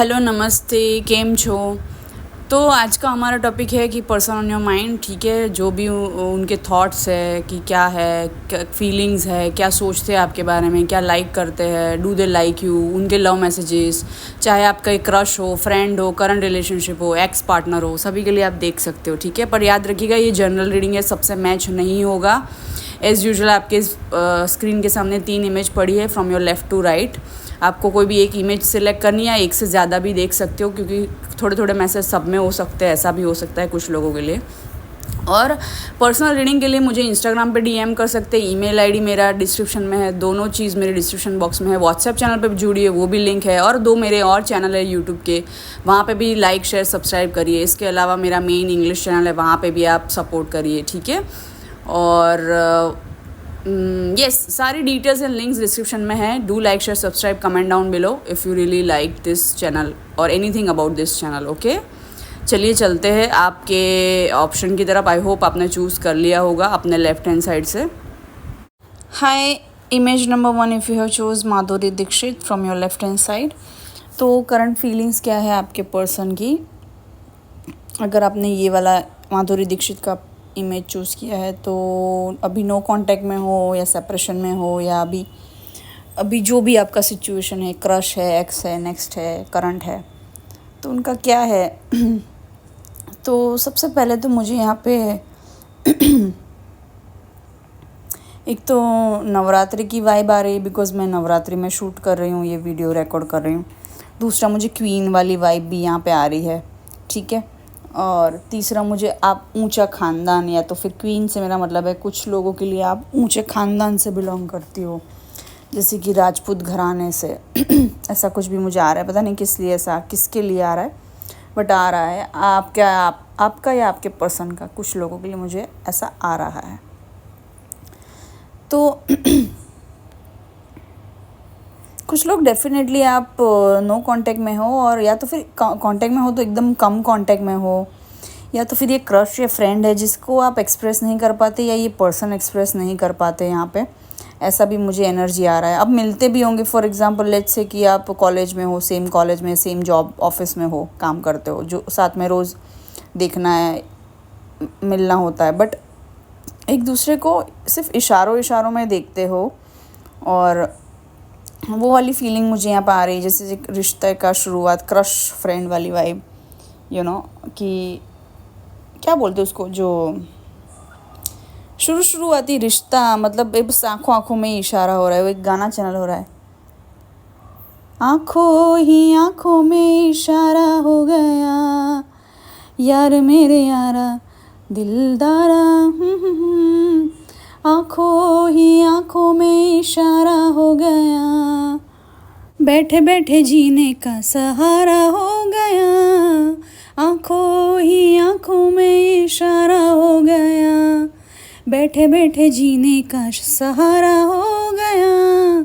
Hello नमस्ते, केम छो। तो आज का हमारा टॉपिक है कि पर्सन ऑन योर माइंड। ठीक है, जो भी उनके थॉट्स है कि क्या है, क्या फीलिंग्स है, क्या सोचते हैं आपके बारे में, क्या लाइक करते हैं, डू दे लाइक यू, उनके लव मैसेजेस, चाहे आपका एक क्रश हो, फ्रेंड हो, करंट रिलेशनशिप हो, एक्स पार्टनर हो, सभी के लिए आप देख सकते हो। ठीक है, पर याद रखिएगा ये जनरल रीडिंग है, सबसे मैच नहीं होगा। एज़ यूजुअल आपके स्क्रीन के सामने 3 इमेज पड़ी है from your left to right. आपको कोई भी एक इमेज सिलेक्ट करनी है, एक से ज़्यादा भी देख सकते हो, क्योंकि थोड़े थोड़े मैसेज सब में हो सकते हैं, ऐसा भी हो सकता है कुछ लोगों के लिए। और पर्सनल रीडिंग के लिए मुझे इंस्टाग्राम पे डीएम कर सकते हैं, ईमेल आईडी मेरा डिस्क्रिप्शन में है, दोनों चीज़ मेरे डिस्क्रिप्शन बॉक्स में है। व्हाट्सएप चैनल पे भी जुड़ी है, वो भी लिंक है, और 2 मेरे और चैनल है यूट्यूब के, वहाँ पे भी लाइक शेयर सब्सक्राइब करिए। इसके अलावा मेरा मेन इंग्लिश चैनल है, वहाँ पे भी आप सपोर्ट करिए। ठीक है, और यस, सारी डिटेल्स एंड लिंक्स डिस्क्रिप्शन में है। Do like share subscribe, comment down below if you really like this channel और anything about this channel. Okay, चलिए चलते हैं आपके ऑप्शन की तरफ। आई होप आपने चूज़ कर लिया होगा अपने लेफ्ट हैंड साइड से। Hi, image number 1 if you have choose Madhuri Dixit from your left hand side. तो करंट फीलिंग्स क्या है आपके पर्सन की, अगर आपने ये वाला माधुरी दीक्षित का इमेज चूज़ किया है तो अभी नो कांटेक्ट में हो या सेपरेशन में हो, या अभी जो भी आपका सिचुएशन है, क्रश है, एक्स है, नेक्स्ट है, करंट है, तो उनका क्या है। तो सबसे पहले तो मुझे यहाँ पे एक तो नवरात्रि की वाइब आ रही है, बिकॉज़ मैं नवरात्रि में शूट कर रही हूँ, ये वीडियो रिकॉर्ड कर रही हूँ। दूसरा मुझे क्वीन वाली वाइब भी यहाँ पे आ रही है। ठीक है, और तीसरा मुझे आप ऊंचा ख़ानदान, या तो फिर क्वीन से मेरा मतलब है कुछ लोगों के लिए आप ऊंचे ख़ानदान से बिलोंग करती हो, जैसे कि राजपूत घराने से। ऐसा कुछ भी मुझे आ रहा है, पता नहीं किस लिए, ऐसा किसके लिए आ रहा है, बट आ रहा है। आपका या आपके पर्सन का, कुछ लोगों के लिए मुझे ऐसा आ रहा है। तो कुछ लोग डेफिनेटली आप नो कांटेक्ट में हो, और या तो फिर कांटेक्ट में हो तो एकदम कम कांटेक्ट में हो, या तो फिर ये क्रश या फ्रेंड है जिसको आप एक्सप्रेस नहीं कर पाते, या ये पर्सन एक्सप्रेस नहीं कर पाते यहाँ पे। ऐसा भी मुझे एनर्जी आ रहा है। अब मिलते भी होंगे, फॉर एग्जांपल लेट्स से कि आप कॉलेज में हो, सेम कॉलेज में, सेम जॉब ऑफिस में हो, काम करते हो, जो साथ में रोज़ देखना है, मिलना होता है, बट एक दूसरे को सिर्फ इशारों में देखते हो। और वो वाली फीलिंग मुझे यहाँ पर आ रही है, जैसे एक रिश्ते का शुरुआत, क्रश फ्रेंड वाली वाइब, कि क्या बोलते हैं उसको, जो शुरुआती रिश्ता, मतलब बस आंखों में ही इशारा हो रहा है। वो एक गाना चैनल हो रहा है, आंखों में इशारा हो गया, यार मेरे यारा दिलदारा। आंखों में इशारा हो गया, बैठे बैठे जीने का सहारा हो गया। आंखों में इशारा हो गया, बैठे बैठे जीने का सहारा हो गया।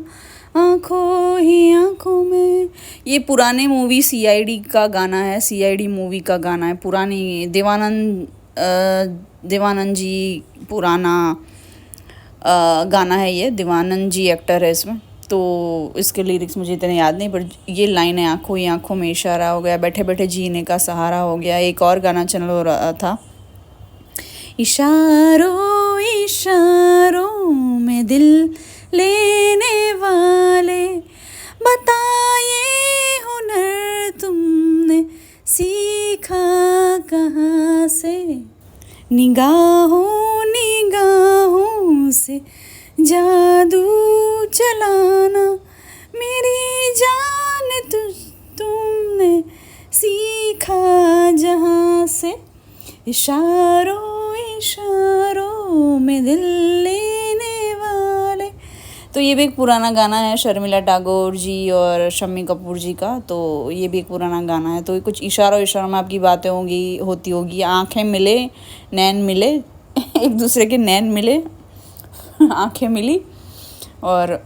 आंखों में, ये पुराने मूवी सीआईडी का गाना है, सीआईडी मूवी का गाना है, पुरानी देवानंद जी पुराना गाना है ये। देवानंद जी एक्टर है इसमें, तो इसके लिरिक्स मुझे इतने याद नहीं, पर ये लाइन है, आंखों में इशारा हो गया, बैठे बैठे जीने का सहारा हो गया। एक और गाना चैनल हो रहा था, इशारों में दिल लेने वाले, बताइए हुनर तुमने सीखा कहाँ से, निगाहों से जादू चलाना, मेरी जान तुमने सीखा जहाँ से, इशारों में दिल लेने वाले। तो ये भी एक पुराना गाना है, शर्मिला टैगोर जी और शम्मी कपूर जी का। तो ये भी एक पुराना गाना है। तो कुछ इशारों में आपकी बातें होती होगी, आंखें मिले, नैन मिले, एक दूसरे के नैन मिले, आंखें मिली, और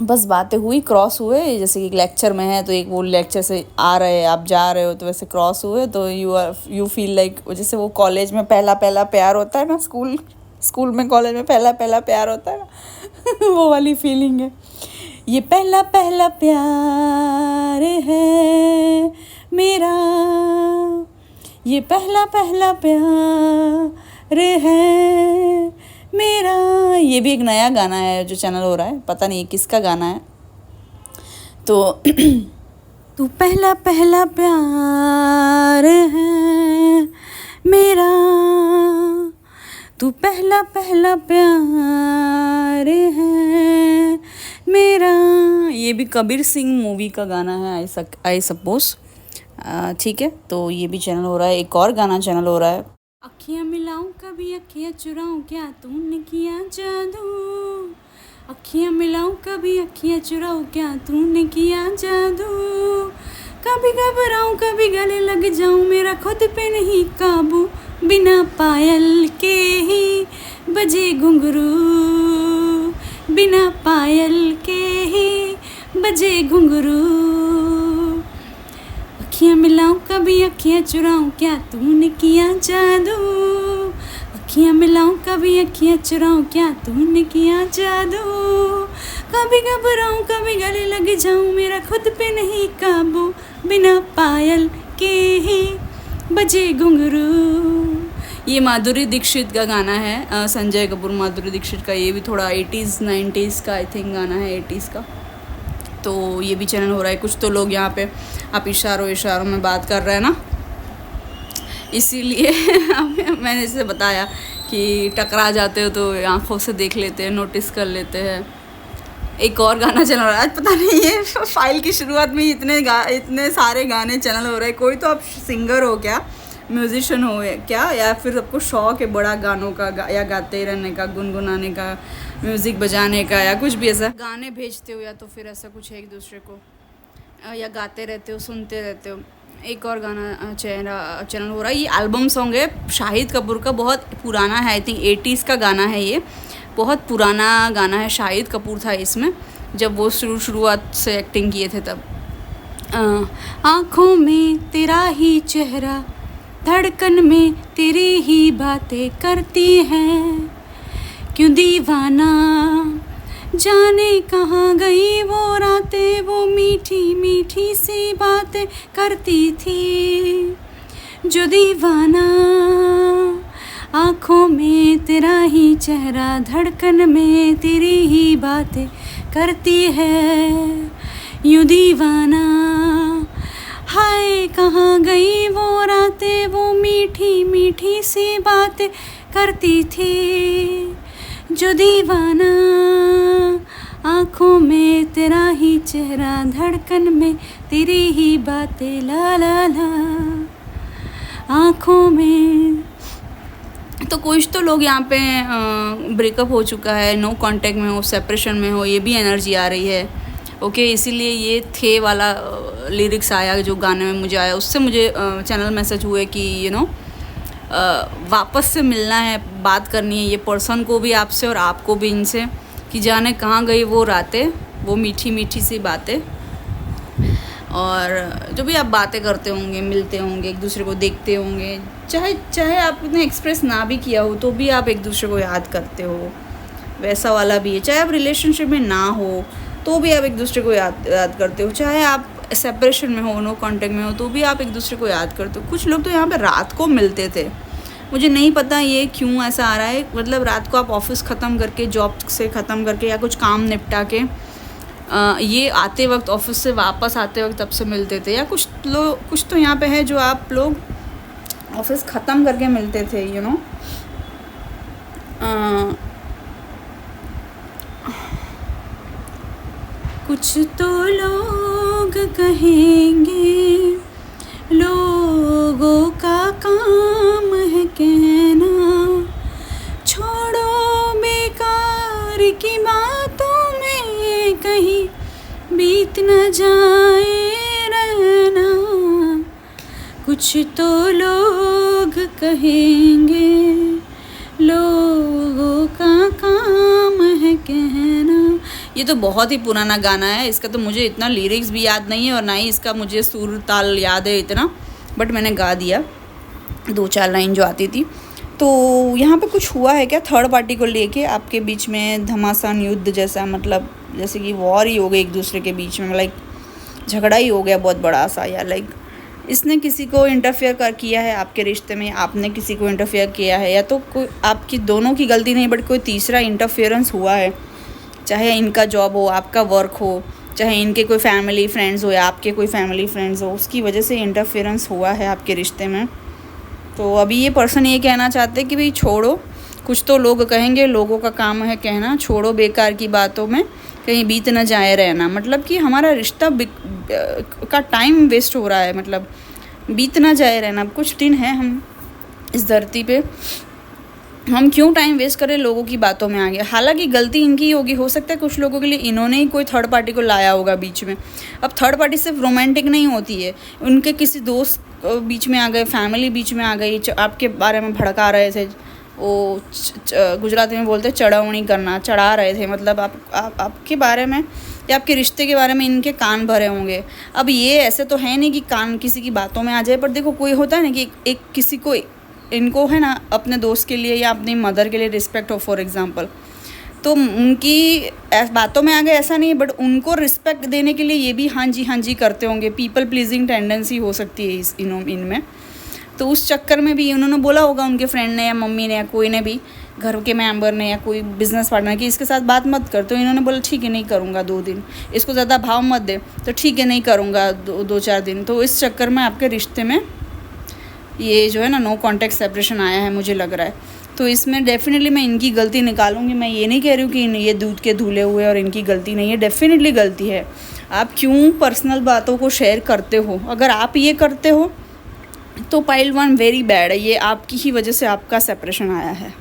बस बातें हुई, क्रॉस हुए। जैसे कि लेक्चर में है तो एक वो लेक्चर से आ रहे, आप जा रहे हो, तो वैसे क्रॉस हुए, तो यू फील लाइक, जैसे वो कॉलेज में पहला प्यार होता है ना, स्कूल में, कॉलेज में पहला प्यार होता है ना वो वाली फीलिंग है। ये पहला प्यार है, मेरा ये पहला पहला प्यार है मेरा। ये भी एक नया गाना है जो चैनल हो रहा है, पता नहीं किसका गाना है। तो तू पहला पहला प्यार है मेरा, तू पहला पहला प्यार है मेरा। ये भी कबीर सिंह मूवी का गाना है आई सपोज, ठीक है। तो ये भी चैनल हो रहा है, एक और गाना चैनल हो रहा है। अखियाँ मिलाऊं कभी अखियाँ चुराऊं, क्या तूने किया जादू। अखियाँ मिलाऊं कभी अखियाँ चुराऊं, क्या तूने किया जादू। कभी घबराऊं कभी गले लग जाऊं, मेरा खुद पे नहीं काबू। बिना पायल के ही बजे घुंघरू, बिना पायल के ही बजे घुंघरू। अखियाँ मिलाऊं कभी अखियाँ चुराऊं, क्या तूने किया जादू। अखियाँ मिलाऊं कभी अखियाँ चुराऊं, क्या तूने किया जादू। कभी घबराऊं कभी गले लग जाऊं, मेरा खुद पे नहीं काबू। बिना पायल के ही बजे घुंघरू। ये माधुरी दीक्षित का गाना है, संजय कपूर माधुरी दीक्षित का। ये भी थोड़ा 80s 90s का आई थिंक गाना है, 80s का। तो ये भी चैनल हो रहा है। कुछ तो लोग यहाँ पे आप इशारों में बात कर रहे हैं ना, इसीलिए मैंने इसे बताया कि टकरा जाते हो तो आँखों से देख लेते हैं, नोटिस कर लेते हैं। एक और गाना चल रहा है, आज पता नहीं ये फाइल की शुरुआत में इतने सारे गाने चैनल हो रहे हैं। कोई तो आप सिंगर हो क्या, म्यूजिशियन हो क्या, या फिर आपको शौक़ है बड़ा गानों का या गाते रहने का, गुनगुनाने का, म्यूज़िक बजाने का, या कुछ भी ऐसा गाने भेजते हो, या तो फिर ऐसा कुछ है एक दूसरे को, या गाते रहते हो, सुनते रहते हो। एक और गाना चैनल हो रहा है। ये एल्बम सॉन्ग है शाहिद कपूर का, बहुत पुराना है, आई थिंक 80s का गाना है। ये बहुत पुराना गाना है, शाहिद कपूर था इसमें जब वो शुरुआत से एक्टिंग किए थे तब। आँखों में तेरा ही चेहरा, धड़कन में तेरी ही बातें करती हैं, क्यों दीवाना जाने कहाँ गई वो रातें, वो मीठी मीठी सी बातें करती थी जो दीवाना। आँखों में तेरा ही चेहरा, धड़कन में तेरी ही बातें करती है यूँ दीवाना। हाय कहाँ गई वो रातें, वो मीठी मीठी सी बातें करती थी जो दीवाना। आँखों में तेरा ही चेहरा, धड़कन में तेरी ही बातें, ला ला ला आँखों में। तो कुछ तो लोग यहाँ पे ब्रेकअप हो चुका है, नो कांटेक्ट में हो, सेपरेशन में हो, ये भी एनर्जी आ रही है। ओके, इसीलिए ये थे वाला लिरिक्स आया जो गाने में मुझे आया। उससे मुझे चैनल मैसेज हुए कि वापस से मिलना है, बात करनी है ये पर्सन को भी आपसे और आपको भी इनसे, कि जाने कहाँ गई वो रातें, वो मीठी मीठी सी बातें। और जो भी आप बातें करते होंगे, मिलते होंगे, एक दूसरे को देखते होंगे, चाहे आपने एक्सप्रेस ना भी किया हो तो भी आप एक दूसरे को याद करते हो, वैसा वाला भी है। चाहे आप रिलेशनशिप में ना हो तो भी आप एक दूसरे को याद करते हो, चाहे आप सेपरेशन में हो, नो कांटेक्ट में हो, तो भी आप एक दूसरे को याद करते हो। कुछ लोग तो यहाँ पे रात को मिलते थे, मुझे नहीं पता ये क्यों ऐसा आ रहा है। मतलब रात को आप ऑफिस ख़त्म करके, जॉब से ख़त्म करके या कुछ काम निपटा के ये आते वक्त, ऑफिस से वापस आते वक्त तब से मिलते थे। या कुछ तो यहाँ पे है जो आप लोग ऑफिस ख़त्म करके मिलते थे, कुछ तो लोग कहेंगे, लोगों का काम है कहना, छोड़ो बेकार की बातों में कहीं बीत न जाए रहना। कुछ तो लोग कहेंगे, लोगों का काम है कहना। ये तो बहुत ही पुराना गाना है, इसका तो मुझे इतना लिरिक्स भी याद नहीं है और ना ही इसका मुझे सुर ताल याद है इतना, बट मैंने गा दिया 2-4 लाइन जो आती थी। तो यहाँ पे कुछ हुआ है क्या थर्ड पार्टी को लेके आपके बीच में, घमासान युद्ध जैसा, मतलब जैसे कि वॉर ही हो गई एक दूसरे के बीच में, लाइक झगड़ा ही हो गया बहुत बड़ा सा, या लाइक इसने किसी को इंटरफेयर कर किया है आपके रिश्ते में, आपने किसी को इंटरफेयर किया है, या तो कोई आपकी दोनों की गलती नहीं बट कोई तीसरा इंटरफेरेंस हुआ है, चाहे इनका जॉब हो, आपका वर्क हो, चाहे इनके कोई फैमिली फ्रेंड्स हो या आपके कोई फैमिली फ्रेंड्स हो, उसकी वजह से इंटरफेरेंस हुआ है आपके रिश्ते में। तो अभी ये पर्सन ये कहना चाहते हैं कि भाई छोड़ो, कुछ तो लोग कहेंगे, लोगों का काम है कहना, छोड़ो बेकार की बातों में कहीं बीत न जाए रहना। मतलब कि हमारा रिश्ता का टाइम वेस्ट हो रहा है, मतलब बीत ना जाए रहना। कुछ दिन है हम इस धरती पे, हम क्यों टाइम वेस्ट करें लोगों की बातों में आगे। हालांकि गलती इनकी होगी, हो सकता है कुछ लोगों के लिए इन्होंने ही कोई थर्ड पार्टी को लाया होगा बीच में। अब थर्ड पार्टी सिर्फ रोमांटिक नहीं होती है, उनके किसी दोस्त बीच में आ गए, फैमिली बीच में आ गई, आपके बारे में भड़का रहे थे, वो गुजराती में बोलते चढ़ावनी करना, चढ़ा रहे थे, मतलब आपके बारे में या आपके रिश्ते के बारे में इनके कान भरे होंगे। अब ये ऐसे तो है नहीं कि कान किसी की बातों में आ जाए, पर देखो कोई होता है ना कि एक किसी को, इनको है ना अपने दोस्त के लिए या अपनी मदर के लिए रिस्पेक्ट हो फॉर एग्ज़ाम्पल, तो उनकी बातों में आ गए ऐसा नहीं है, बट उनको रिस्पेक्ट देने के लिए ये भी हाँ जी करते होंगे। पीपल प्लीजिंग टेंडेंसी हो सकती है इनमें। तो उस चक्कर में भी उन्होंने बोला होगा उनके फ्रेंड ने या मम्मी ने या कोई ने भी, घर के मेंबर ने या कोई बिजनेस पार्टनर कि इसके साथ बात मत कर, तो इन्होंने बोला ठीक है नहीं करूँगा 2 दिन, इसको ज़्यादा भाव मत दे, तो ठीक है नहीं करूँगा 2-4 दिन। तो इस चक्कर में आपके रिश्ते में ये जो है ना नो कॉन्टैक्ट सेपरेशन आया है मुझे लग रहा है। तो इसमें डेफिनेटली मैं इनकी गलती निकालूंगी। मैं ये नहीं कह रही हूँ कि ये दूध के धुले हुए और इनकी गलती नहीं है, डेफिनेटली गलती है। आप क्यों पर्सनल बातों को शेयर करते हो? अगर आप ये करते हो तो पाइल 1 वेरी बैड है, ये आपकी ही वजह से आपका सेपरेशन आया है।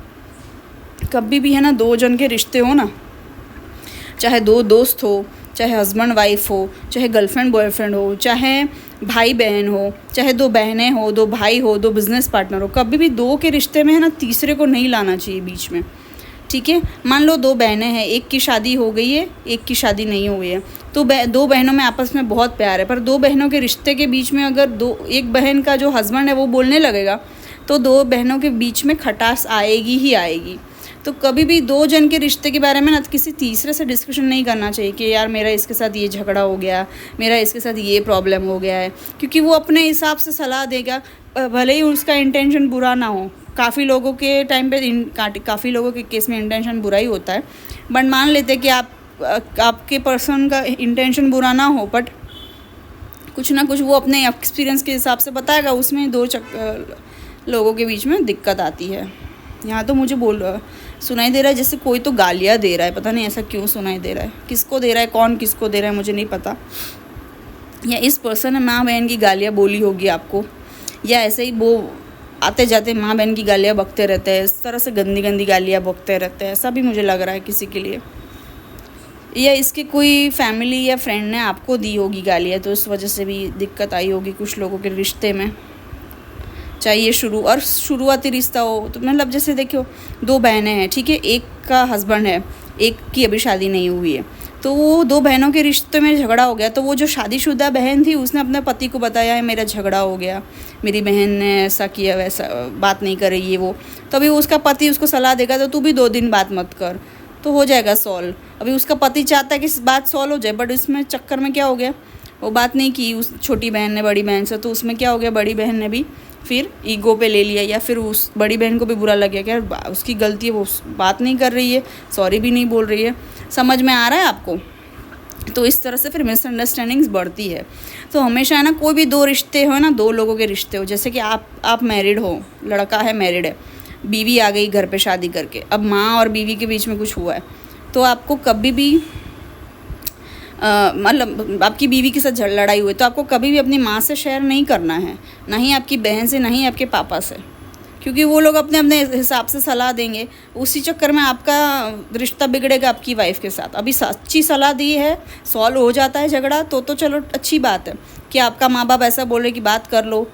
कभी भी है ना 2 जन के रिश्ते हो ना, चाहे 2 दोस्त हो, चाहे हस्बैंड वाइफ हो, चाहे गर्लफ्रेंड बॉयफ्रेंड हो, चाहे भाई बहन हो, चाहे 2 बहनें हो, 2 भाई हो, 2 बिजनेस पार्टनर हो, कभी भी 2 के रिश्ते में है ना तीसरे को नहीं लाना चाहिए बीच में, ठीक है। मान लो 2 बहनें हैं, एक की शादी हो गई है, एक की शादी नहीं हुई है, तो 2 बहनों में आपस में बहुत प्यार है, पर 2 बहनों के रिश्ते के बीच में अगर एक बहन का जो हस्बैंड है वो बोलने लगेगा तो 2 बहनों के बीच में खटास आएगी ही आएगी। तो कभी भी 2 जन के रिश्ते के बारे में ना किसी तीसरे से डिस्कशन नहीं करना चाहिए कि यार मेरा इसके साथ ये झगड़ा हो गया, मेरा इसके साथ ये प्रॉब्लम हो गया है, क्योंकि वो अपने हिसाब से सलाह देगा, भले ही उसका इंटेंशन बुरा ना हो। काफ़ी लोगों के टाइम पे काफ़ी लोगों के केस में इंटेंशन बुरा ही होता है, बट मान लेते हैं कि आपके पर्सन का इंटेंशन बुरा ना हो, बट कुछ ना कुछ वो अपने एक्सपीरियंस के हिसाब से बताएगा, उसमें 2 लोगों के बीच में दिक्कत आती है। यहाँ तो मुझे सुनाई दे रहा है जैसे कोई तो गालियाँ दे रहा है, पता नहीं ऐसा क्यों सुनाई दे रहा है, किसको दे रहा है, कौन किसको दे रहा है मुझे नहीं पता। या इस पर्सन ने माँ बहन की गालियाँ बोली होगी आपको, या ऐसे ही वो आते जाते माँ बहन की गालियाँ बकते रहते हैं, इस तरह से गंदी गंदी गालियाँ बकते रहते हैं, ऐसा भी मुझे लग रहा है किसी के लिए। या इसके कोई फैमिली या फ्रेंड ने आपको दी होगी गालियाँ, तो इस वजह से भी दिक्कत आई होगी कुछ लोगों के रिश्ते में। चाहिए शुरुआती रिश्ता हो तो मतलब जैसे देखो 2 बहनें हैं, ठीक है, एक का हस्बैंड है, एक की अभी शादी नहीं हुई है, तो वो 2 बहनों के रिश्ते में झगड़ा हो गया, तो वो जो शादीशुदा बहन थी उसने अपने पति को बताया है मेरा झगड़ा हो गया, मेरी बहन ने ऐसा किया, वैसा बात नहीं कर रही है वो, तो अभी उसका पति उसको सलाह देगा तो तू भी 2 दिन बात मत कर, तो हो जाएगा सॉल्व। अभी उसका पति चाहता है कि बात सॉल्व हो जाए, बट इसमें चक्कर में क्या हो गया, वो बात नहीं की उस छोटी बहन ने बड़ी बहन से, तो उसमें क्या हो गया, बड़ी बहन ने भी फिर ईगो पे ले लिया, या फिर उस बड़ी बहन को भी बुरा लग गया कि यार उसकी गलती है, वो बात नहीं कर रही है, सॉरी भी नहीं बोल रही है। समझ में आ रहा है आपको? तो इस तरह से फिर मिसअंडरस्टैंडिंग्स बढ़ती है। तो हमेशा है ना कोई भी 2 रिश्ते हो ना, 2 लोगों के रिश्ते हो, जैसे कि आप मैरिड हो, लड़का है मैरिड है, बीवी आ गई घर पे शादी करके, अब माँ और बीवी के बीच में कुछ हुआ है, तो आपको कभी भी मतलब आपकी बीवी के साथ लड़ाई हुई तो आपको कभी भी अपनी माँ से शेयर नहीं करना है, ना ही आपकी बहन से, ना ही आपके पापा से, क्योंकि वो लोग अपने अपने हिसाब से सलाह देंगे, उसी चक्कर में आपका रिश्ता बिगड़ेगा आपकी वाइफ के साथ। अभी अच्छी सलाह दी है, सॉल्व हो जाता है झगड़ा, तो चलो अच्छी बात है कि आपका माँ बाप ऐसा बोल रहे कि बात कर लो,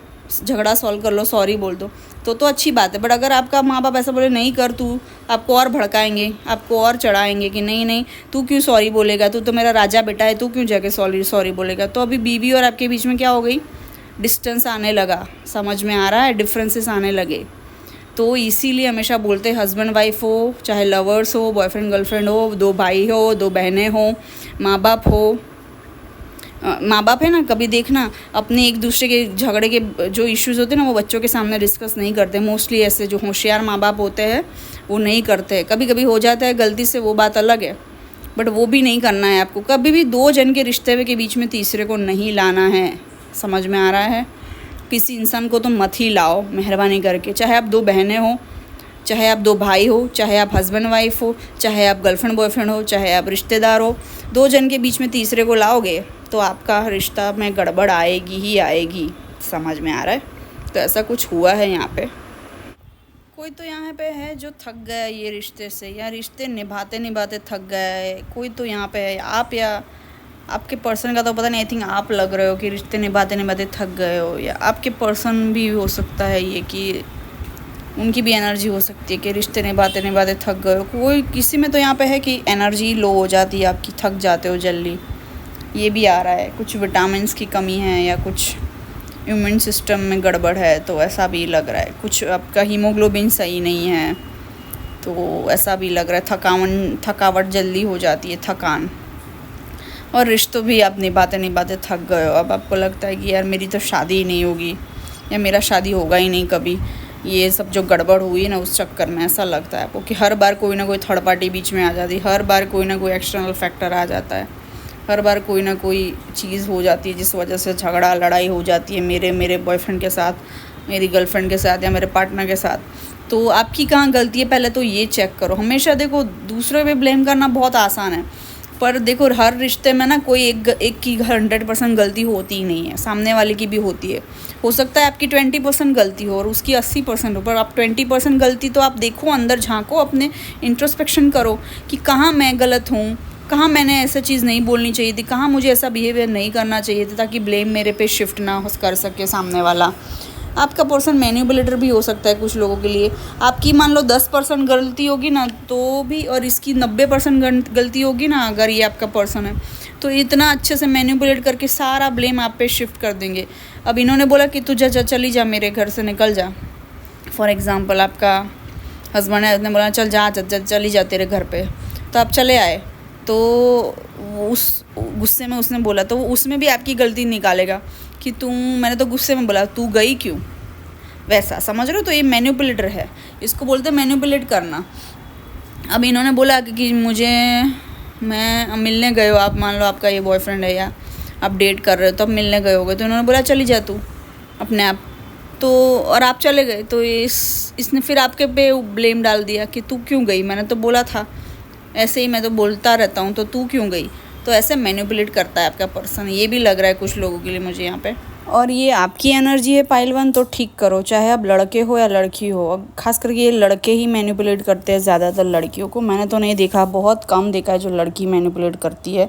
झगड़ा सॉल्व कर लो, सॉरी बोल दो, तो अच्छी बात है। बट अगर आपका माँ बाप ऐसा बोले नहीं कर तू, आपको और भड़काएंगे, आपको और चढ़ाएंगे कि नहीं तू क्यों सॉरी बोलेगा, तू तो मेरा राजा बेटा है, तू क्यों जाके सॉरी बोलेगा, तो अभी बीवी और आपके बीच में क्या हो गई, डिस्टेंस आने लगा। समझ में आ रहा है, डिफरेंसेस आने लगे। तो इसीलिए हमेशा बोलते हैं हस्बैंड वाइफ हो, चाहे लवर्स हो, बॉयफ्रेंड गर्लफ्रेंड हो, 2 भाई हो, 2 बहनें हो, माँ बाप हो, माँ बाप है ना, कभी देखना अपने एक दूसरे के झगड़े के जो इश्यूज़ होते हैं ना वो बच्चों के सामने डिस्कस नहीं करते। मोस्टली ऐसे जो होशियार माँ बाप होते हैं वो नहीं करते। कभी कभी हो जाता है गलती से, वो बात अलग है, बट वो भी नहीं करना है आपको। कभी भी दो जन के रिश्ते के बीच में तीसरे को नहीं लाना है। समझ में आ रहा है? किसी इंसान को तो मत ही लाओ मेहरबानी करके। चाहे आप दो बहनें हो, चाहे आप दो भाई हो, चाहे आप हस्बैंड वाइफ हो, चाहे आप गर्लफ्रेंड बॉयफ्रेंड हो, चाहे आप रिश्तेदार हो, दो जन के बीच में तीसरे को लाओगे तो आपका रिश्ता में गड़बड़ आएगी ही आएगी। समझ में आ रहा है? तो ऐसा कुछ हुआ है यहाँ पे। कोई तो यहाँ पे है जो थक गया ये रिश्ते से, या रिश्ते निभाते निभाते थक गया है। कोई तो यहाँ पे है, आप या आपके पर्सन का तो पता नहीं, आई थिंक आप लग रहे हो कि रिश्ते निभाते निभाते थक गए हो, या आपके पर्सन भी हो सकता है ये कि उनकी भी एनर्जी हो सकती है कि रिश्ते निभाते निभाते थक गए हो। कोई किसी में तो यहाँ पे है कि एनर्जी लो हो जाती है आपकी, थक जाते हो जल्दी। ये भी आ रहा है, कुछ विटामिन्स की कमी है या कुछ इम्यून सिस्टम में गड़बड़ है, तो ऐसा भी लग रहा है। कुछ आपका हीमोग्लोबिन सही नहीं है, तो ऐसा भी लग रहा है। थकावट जल्दी हो जाती है, थकान। और रिश्तों भी आप निभाते निभाते थक गए हो। अब आपको लगता है कि यार मेरी तो शादी ही नहीं होगी, या मेरा शादी होगा ही नहीं कभी। ये सब जो गड़बड़ हुई ना उस चक्कर में ऐसा लगता है आपको कि हर बार कोई ना कोई थर्ड पार्टी बीच में आ जाती है, हर बार कोई ना कोई एक्सटर्नल फैक्टर आ जाता है, हर बार कोई ना कोई चीज़ हो जाती है जिस वजह से झगड़ा लड़ाई हो जाती है मेरे बॉयफ्रेंड के साथ, मेरी गर्लफ्रेंड के साथ, या मेरे पार्टनर के साथ। तो आपकी कहाँ गलती है पहले तो ये चेक करो। हमेशा देखो दूसरे पे ब्लेम करना बहुत आसान है, पर देखो हर रिश्ते में ना कोई एक की 100% गलती होती ही नहीं है, सामने वाले की भी होती है। हो सकता है आपकी 20% गलती हो और उसकी 80% हो, पर आप 20% गलती तो आप देखो, अंदर झांको, अपने इंट्रोस्पेक्शन करो कि कहाँ मैं गलत हूँ, कहाँ मैंने ऐसा चीज़ नहीं बोलनी चाहिए थी, कहाँ मुझे ऐसा बिहेवियर नहीं करना चाहिए था, ताकि ब्लेम मेरे पे शिफ्ट ना कर सके सामने वाला। आपका पर्सन मैनिपुलेटर भी हो सकता है कुछ लोगों के लिए। आपकी मान लो 10% गलती होगी ना तो भी, और इसकी 90% गलती होगी ना, अगर ये आपका पर्सन है तो इतना अच्छे से मैनिपुलेट करके सारा ब्लेम आप पे शिफ्ट कर देंगे। अब इन्होंने बोला कि तू जा चली जा, मेरे घर से निकल जा। फॉर एग्ज़ाम्पल आपका हस्बैंड है, उसने बोला चल जा चली जा तेरे घर पे, तो आप चले आए, तो उस गुस्से में उसने बोला, तो उसमें भी आपकी गलती निकालेगा कि मैंने तो गुस्से में बोला, तू गई क्यों, वैसा। समझ रहे हो? तो ये मैनिपुलेटर है, इसको बोलते हैं मैनिपुलेट करना। अब इन्होंने बोला कि मैं मिलने गए हो, आप मान लो आपका ये बॉयफ्रेंड है या आप डेट कर रहे हो, तो अब मिलने गए होगे, तो इन्होंने बोला चली जा तू अपने आप, तो और आप चले गए, तो इसने फिर आपके पे ब्लेम डाल दिया कि तू क्यों गई, मैंने तो बोला था, ऐसे ही मैं तो बोलता रहता हूँ, तो तू क्यों गई। तो ऐसे मैनिपुलेट करता है आपका पर्सन। ये भी लग रहा है कुछ लोगों के लिए मुझे यहाँ पे। और ये आपकी एनर्जी है पाइल 1, तो ठीक करो, चाहे आप लड़के हो या लड़की हो। अब खास करके ये लड़के ही मैनिपुलेट करते हैं ज़्यादातर लड़कियों को। मैंने तो नहीं देखा, बहुत कम देखा है जो लड़की मैनिपुलेट करती है।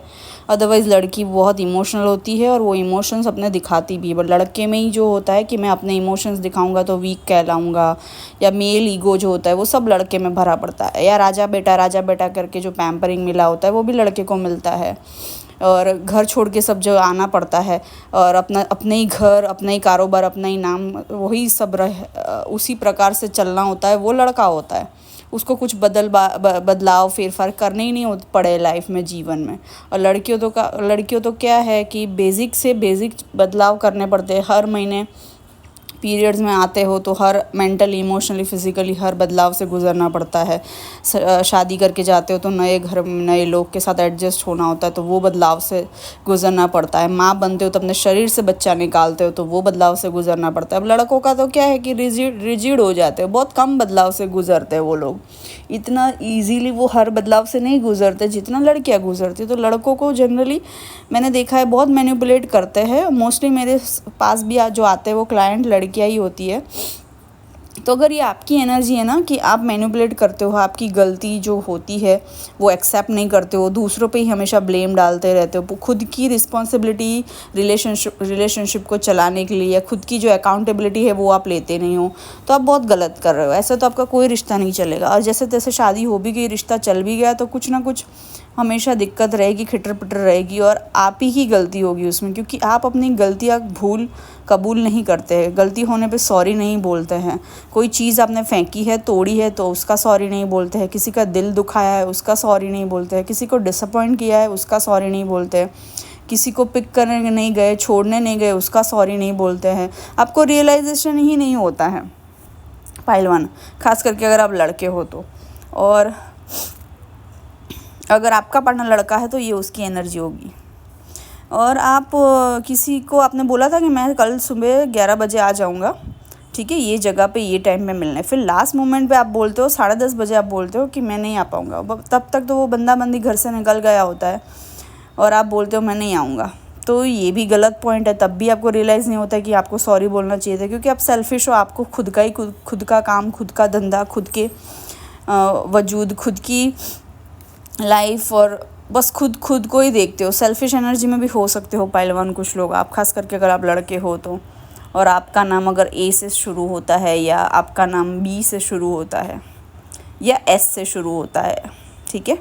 अदरवाइज़ लड़की बहुत इमोशनल होती है और वो इमोशंस अपने दिखाती भी है, बट लड़के में ही जो होता है कि मैं अपने इमोशंस दिखाऊंगा तो वीक कहलाऊंगा, या मेल ईगो जो होता है वो सब लड़के में भरा पड़ता है। या राजा बेटा करके जो पैम्परिंग मिला होता है वो भी लड़के को मिलता है। और घर छोड़ के सब जो आना पड़ता है, और अपने ही घर, अपना ही कारोबार, अपना ही नाम, वही सब उसी प्रकार से चलना होता है, वो लड़का होता है। उसको कुछ बदलाव फेरफार करने ही नहीं पड़े लाइफ में, जीवन में। और लड़कियों तो क्या है कि बेसिक से बेसिक बदलाव करने पड़ते हैं। हर महीने पीरियड्स में आते हो तो हर मेंटली, इमोशनली, फिज़िकली हर बदलाव से गुजरना पड़ता है। शादी करके जाते हो तो नए घर में नए लोग के साथ एडजस्ट होना होता है, तो वो बदलाव से गुजरना पड़ता है। माँ बनते हो तो अपने शरीर से बच्चा निकालते हो, तो वो बदलाव से गुजरना पड़ता है। अब लड़कों का तो क्या है कि रिजिड हो जाते हो, बहुत कम बदलाव से गुजरते हैं वो लोग। इतना ईजीली वो हर बदलाव से नहीं गुजरते जितना लड़कियाँ गुजरती। तो लड़कों को जनरली मैंने देखा है बहुत मैनिपुलेट करते हैं। मोस्टली मेरे पास भी जो आते हैं वो क्लाइंट लड़कियाँ ही होती है। तो अगर ये आपकी एनर्जी है ना कि आप मैनिपुलेट करते हो, आपकी गलती जो होती है वो एक्सेप्ट नहीं करते हो, दूसरों पे ही हमेशा ब्लेम डालते रहते हो, खुद की रिस्पॉन्सिबिलिटी रिलेशनशिप को चलाने के लिए या खुद की जो अकाउंटेबिलिटी है वो आप लेते नहीं हो, तो आप बहुत गलत कर रहे हो। ऐसे तो आपका कोई रिश्ता नहीं चलेगा। और जैसे तैसे शादी हो भी गई, रिश्ता चल भी गया, तो कुछ ना कुछ हमेशा दिक्कत रहेगी, खिटर पिटर रहेगी, और आप ही गलती होगी उसमें, क्योंकि आप अपनी गलतियाँ भूल कबूल नहीं करते हैं। गलती होने पे सॉरी नहीं बोलते हैं। कोई चीज़ आपने फेंकी है, तोड़ी है, तो उसका सॉरी नहीं बोलते हैं। किसी का दिल दुखाया है, उसका सॉरी नहीं बोलते हैं। किसी को डिसअपॉइंट किया है, उसका सॉरी नहीं बोलते हैं। किसी को पिक करने नहीं गए, छोड़ने नहीं गए, उसका सॉरी नहीं बोलते हैं, आपको रियलाइजेशन ही नहीं होता है पाइल 1, खास करके अगर आप लड़के हो तो। और अगर आपका पार्टनर लड़का है तो ये उसकी एनर्जी होगी। और आप किसी को आपने बोला था कि मैं कल सुबह 11 बजे आ जाऊँगा, ठीक है, ये जगह पे ये टाइम पे मिलना है, फिर लास्ट मोमेंट पे आप बोलते हो 10:30 बजे आप बोलते हो कि मैं नहीं आ पाऊँगा, तब तक तो वो बंदा बंदी घर से निकल गया होता है और आप बोलते हो मैं नहीं आऊँगा, तो ये भी गलत पॉइंट है। तब भी आपको रियलाइज़ नहीं होता कि आपको सॉरी बोलना चाहिए था, क्योंकि आप सेल्फिश हो, आपको खुद का काम, खुद का धंधा, खुद के वजूद, खुद की लाइफ, और बस खुद को ही देखते हो। सेल्फिश एनर्जी में भी हो सकते हो पाइल 1 कुछ लोग, आप खास करके अगर आप लड़के हो तो। और आपका नाम अगर ए से शुरू होता है, या आपका नाम बी से शुरू होता है, या एस से शुरू होता है, ठीक है,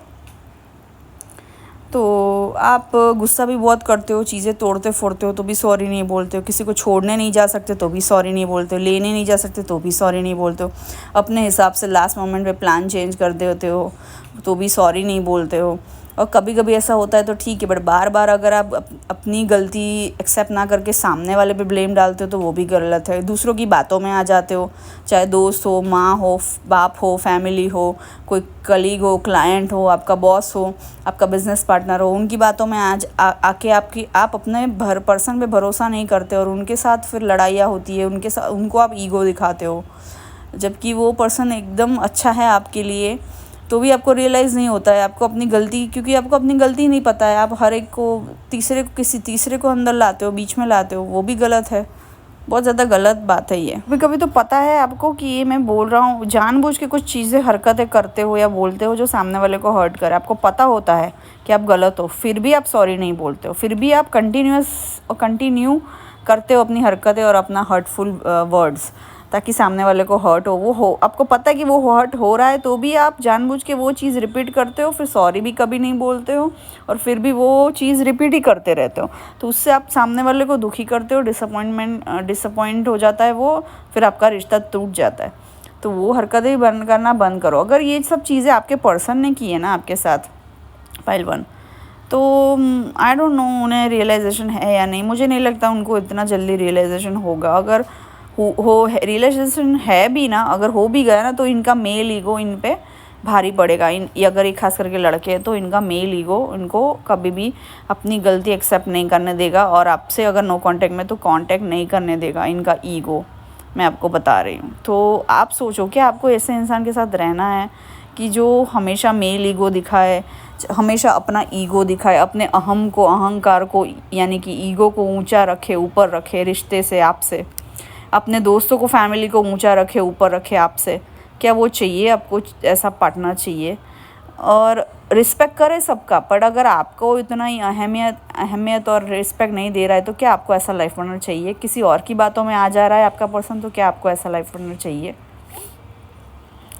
तो आप गुस्सा भी बहुत करते हो, चीज़ें तोड़ते फोड़ते हो तो भी सॉरी नहीं बोलते हो, किसी को छोड़ने नहीं जा सकते तो भी सॉरी नहीं बोलते हो, लेने नहीं जा सकते तो भी सॉरी नहीं बोलते हो, अपने हिसाब से लास्ट मोमेंट पे प्लान चेंज कर देते हो तो भी सॉरी नहीं बोलते हो। और कभी कभी ऐसा होता है तो ठीक है, बट बार बार अगर आप अपनी गलती एक्सेप्ट ना करके सामने वाले पे ब्लेम डालते हो तो वो भी गलत है। दूसरों की बातों में आ जाते हो, चाहे दोस्त हो, माँ हो, बाप हो, फैमिली हो, कोई कलीग हो, क्लाइंट हो, आपका बॉस हो, आपका बिजनेस पार्टनर हो, उनकी बातों में आके आप अपने पर्सन पे भरोसा नहीं करते और उनके साथ फिर लड़ाइयाँ होती है, उनके साथ उनको आप ईगो दिखाते हो, जबकि वो पर्सन एकदम अच्छा है आपके लिए, तो भी आपको रियलाइज़ नहीं होता है आपको अपनी गलती, क्योंकि आपको अपनी गलती नहीं पता है। आप हर एक को किसी तीसरे को अंदर लाते हो, बीच में लाते हो, वो भी गलत है, बहुत ज़्यादा गलत बात है ये। कभी कभी तो पता है आपको कि ये मैं बोल रहा हूँ जानबूझ के कुछ चीज़ें हरकतें करते हो या बोलते हो जो सामने वाले को हर्ट करे, आपको पता होता है कि आप गलत हो, फिर भी आप सॉरी नहीं बोलते हो, फिर भी आप कंटिन्यू करते हो अपनी हरकतें और अपना हर्टफुल वर्ड्स, ताकि सामने वाले को हर्ट हो आपको पता है कि वो हर्ट हो रहा है, तो भी आप जानबूझ के वो चीज़ रिपीट करते हो, फिर सॉरी भी कभी नहीं बोलते हो और फिर भी वो चीज़ रिपीट ही करते रहते हो, तो उससे आप सामने वाले को दुखी करते हो, डिसअपॉइंट हो जाता है वो, फिर आपका रिश्ता टूट जाता है। तो वो हरकतें बंद करो। अगर ये सब चीज़ें आपके पर्सन ने की है ना आपके साथ पाइल 1, तो आई डोंट नो उन्हें रियलाइजेशन है या नहीं, मुझे नहीं लगता उनको इतना जल्दी रियलाइजेशन होगा। अगर रियलाइजेशन है भी ना, अगर हो भी गया ना, तो इनका मेल ईगो इन पे भारी पड़ेगा। अगर ये खास करके लड़के हैं तो इनका मेल ईगो इनको कभी भी अपनी गलती एक्सेप्ट नहीं करने देगा, और आपसे अगर नो कांटेक्ट में तो कांटेक्ट नहीं करने देगा इनका ईगो, मैं आपको बता रही हूँ। तो आप सोचो कि आपको ऐसे इंसान के साथ रहना है कि जो हमेशा मेल ईगो दिखाए, हमेशा अपना ईगो दिखाए, अपने अहंकार को यानी कि ईगो को ऊंचा रखे, ऊपर रखे रिश्ते से, आपसे, अपने दोस्तों को, फैमिली को ऊंचा रखे, ऊपर रखे आपसे। क्या वो चाहिए आपको? ऐसा पार्टनर चाहिए और रिस्पेक्ट करे सबका, पर अगर आपको इतना ही अहमियत और रिस्पेक्ट नहीं दे रहा है तो क्या आपको ऐसा लाइफ पार्टनर चाहिए? किसी और की बातों में आ जा रहा है आपका पर्सन, तो क्या आपको ऐसा लाइफ पार्टनर चाहिए?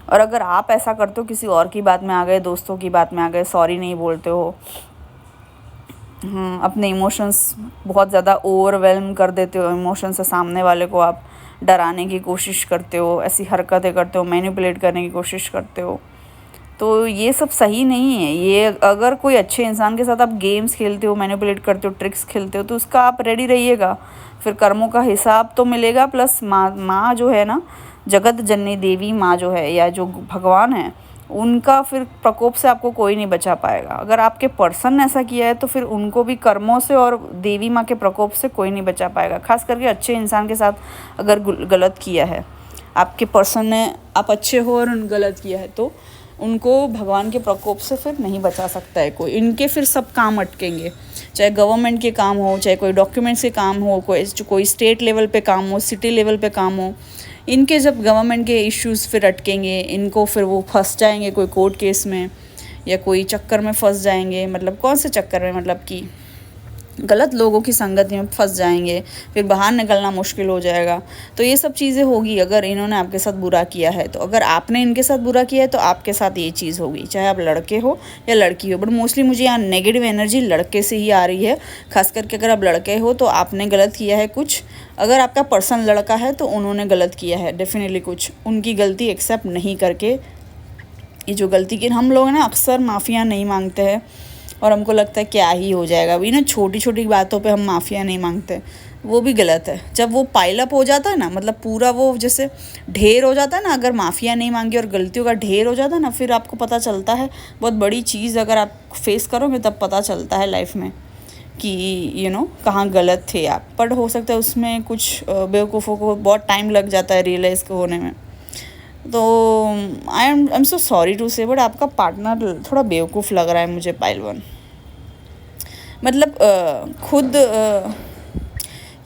और अगर आप ऐसा करते हो, किसी और की बात में आ गए, दोस्तों की बात में आ गए, सॉरी नहीं बोलते हो, अपने इमोशंस बहुत ज़्यादा ओवरवेलम कर देते हो, इमोशन से सामने वाले को आप डराने की कोशिश करते हो, ऐसी हरकतें करते हो, मैनिपुलेट करने की कोशिश करते हो, तो ये सब सही नहीं है। ये अगर कोई अच्छे इंसान के साथ आप गेम्स खेलते हो, मैनिपुलेट करते हो, ट्रिक्स खेलते हो, तो उसका आप रेडी रहिएगा, फिर कर्मों का हिसाब तो मिलेगा। प्लस माँ जो है ना, जगत जननी देवी माँ जो है, या जो भगवान है, उनका फिर प्रकोप से आपको कोई नहीं बचा पाएगा। अगर आपके पर्सन ने ऐसा किया है तो फिर उनको भी कर्मों से और देवी माँ के प्रकोप से कोई नहीं बचा पाएगा। खास करके अच्छे इंसान के साथ अगर गलत किया है आपके पर्सन ने, आप अच्छे हो और गलत किया है, तो उनको भगवान के प्रकोप से फिर नहीं बचा सकता है कोई। इनके फिर सब काम अटकेंगे, चाहे गवर्नमेंट के काम हो, चाहे कोई डॉक्यूमेंट्स के काम हो, कोई स्टेट लेवल पे काम हो, सिटी लेवल पे काम हो, इनके जब गवर्नमेंट के इश्यूज़ फिर अटकेंगे, इनको फिर वो फंस जाएंगे कोई कोर्ट केस में या कोई चक्कर में फंस जाएंगे। मतलब कौन से चक्कर में, मतलब कि गलत लोगों की संगति में फंस जाएंगे, फिर बाहर निकलना मुश्किल हो जाएगा। तो ये सब चीज़ें होगी अगर इन्होंने आपके साथ बुरा किया है। तो अगर आपने इनके साथ बुरा किया है तो आपके साथ ये चीज़ होगी, चाहे आप लड़के हो या लड़की हो। बट मोस्टली मुझे यहाँ नेगेटिव एनर्जी लड़के से ही आ रही है। खास करके अगर आप लड़के हो तो आपने गलत किया है कुछ, अगर आपका पर्सन लड़का है तो उन्होंने गलत किया है डेफिनेटली कुछ, उनकी गलती एक्सेप्ट नहीं करके। ये जो गलती की हम लोग ना अक्सर माफ़िया नहीं मांगते हैं और हमको लगता है क्या ही हो जाएगा। अभी ना छोटी छोटी बातों पे हम माफ़िया नहीं मांगते, वो भी गलत है। जब वो पाइल अप हो जाता है ना, मतलब पूरा वो जैसे ढेर हो जाता है ना, अगर माफ़िया नहीं मांगी और गलतियों का ढेर हो जाता है ना, फिर आपको पता चलता है बहुत बड़ी चीज़ अगर आप फेस करोगे तब पता चलता है लाइफ में कि कहाँ गलत थे आप। पर हो सकता है उसमें कुछ बेवकूफ़ों को बहुत टाइम लग जाता है रियलाइज़ होने में। तो I am so sorry to say, but आपका पार्टनर थोड़ा बेवकूफ़ लग रहा है मुझे पाइल वन। मतलब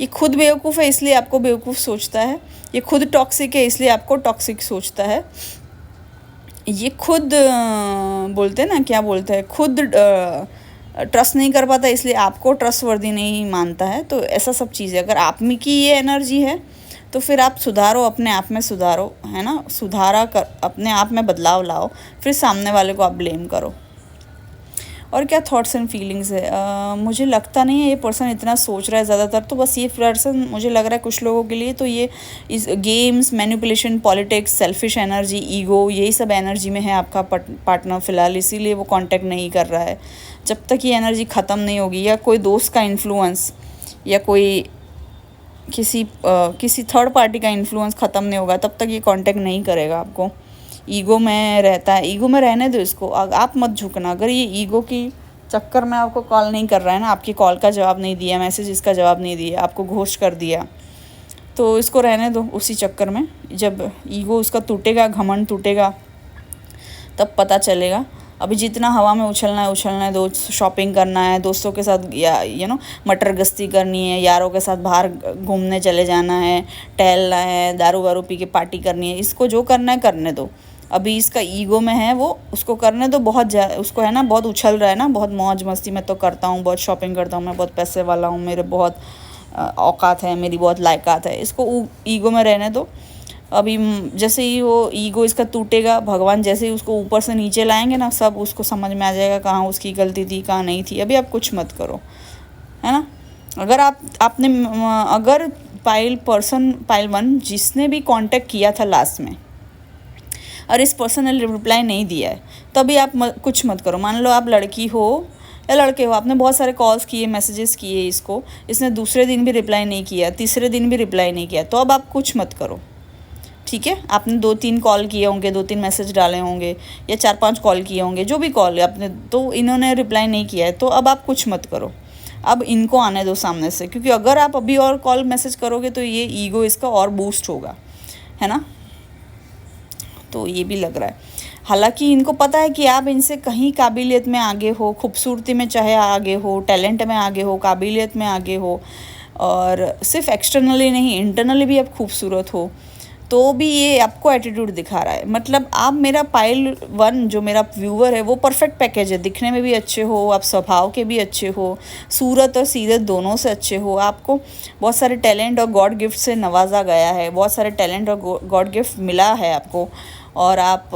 ये खुद बेवकूफ़ है इसलिए आपको बेवकूफ़ सोचता है, ये खुद टॉक्सिक है इसलिए आपको टॉक्सिक सोचता है, ये खुद बोलते हैं ना, क्या बोलते हैं, खुद ट्रस्ट नहीं कर पाता इसलिए आपको ट्रस्टवर्दी नहीं मानता है। तो ऐसा सब चीज़ें अगर आप में की ये एनर्जी है तो फिर आप सुधारो, अपने आप में सुधारो, है ना, सुधारा कर अपने आप में बदलाव लाओ, फिर सामने वाले को आप ब्लेम करो। और क्या थॉट्स एंड फीलिंग्स है, मुझे लगता नहीं है ये पर्सन इतना सोच रहा है ज़्यादातर। तो बस ये पर्सन मुझे लग रहा है कुछ लोगों के लिए तो ये इस games, manipulation, politics, selfish energy, ego, यही सब एनर्जी में है आपका पार्टनर फ़िलहाल, इसीलिए वो कांटेक्ट नहीं कर रहा है। जब तक ये एनर्जी ख़त्म नहीं होगी या कोई दोस्त का इन्फ्लुएंस या कोई किसी थर्ड पार्टी का इन्फ्लुएंस ख़त्म नहीं होगा तब तक ये कांटेक्ट नहीं करेगा आपको। ईगो में रहता है, ईगो में रहने दो इसको, आप मत झुकना। अगर ये ईगो की चक्कर में आपको कॉल नहीं कर रहा है ना, आपकी कॉल का जवाब नहीं दिया, मैसेज इसका जवाब नहीं दिया, आपको घोस्ट कर दिया, तो इसको रहने दो उसी चक्कर में। जब ईगो उसका टूटेगा, घमंड टूटेगा, तब पता चलेगा। अभी जितना हवा में उछलना है दो, शॉपिंग करना है दोस्तों के साथ, या मटर गश्ती करनी है, यारों के साथ बाहर घूमने चले जाना है, टहलना है, दारू वारू पी के पार्टी करनी है, इसको जो करना है करने दो। अभी इसका ईगो में है, वो उसको करने दो। उसको है ना, बहुत उछल रहा है ना, बहुत मौज मस्ती मैं तो करता हूँ, बहुत शॉपिंग करता हूँ, मैं बहुत पैसे वाला हूँ, मेरे बहुत औकात है, मेरी बहुत लायकात है, इसको ईगो में रहने दो। अभी जैसे ही वो ईगो इसका टूटेगा, भगवान जैसे ही उसको ऊपर से नीचे लाएंगे ना, सब उसको समझ में आ जाएगा कहाँ उसकी गलती थी, कहाँ नहीं थी। अभी आप कुछ मत करो, है ना। अगर पाइल वन जिसने भी कांटेक्ट किया था लास्ट में और इस पर्सन ने रिप्लाई नहीं दिया है, तो अभी आप कुछ मत करो। मान लो आप लड़की हो या लड़के हो, आपने बहुत सारे कॉल्स किए, मैसेजेस किए इसको, इसने दूसरे दिन भी रिप्लाई नहीं किया, तीसरे दिन भी रिप्लाई नहीं किया, तो अब आप कुछ मत करो, ठीक है। आपने 2-3 कॉल किए होंगे, 2-3 मैसेज डाले होंगे, या 4-5 कॉल किए होंगे, जो भी कॉल है आपने, तो इन्होंने रिप्लाई नहीं किया है, तो अब आप कुछ मत करो, अब इनको आने दो सामने से। क्योंकि अगर आप अभी और कॉल मैसेज करोगे तो ये ईगो इसका और बूस्ट होगा, है ना। तो ये भी लग रहा है। हालांकि इनको पता है कि आप इनसे कहीं काबिलियत में आगे हो, खूबसूरती में चाहे आगे हो, टैलेंट में आगे हो, काबिलियत में आगे हो, और सिर्फ एक्सटर्नली नहीं इंटरनली भी आप खूबसूरत हो, तो भी ये आपको एटीट्यूड दिखा रहा है। मतलब आप मेरा पाइल वन जो मेरा व्यूअर है वो परफेक्ट पैकेज है, दिखने में भी अच्छे हो, आप स्वभाव के भी अच्छे हो, सूरत और सीरत दोनों से अच्छे हो, आपको बहुत सारे टैलेंट और गॉड गिफ्ट से नवाजा गया है, बहुत सारे टैलेंट और गॉड गिफ्ट मिला है आपको, और आप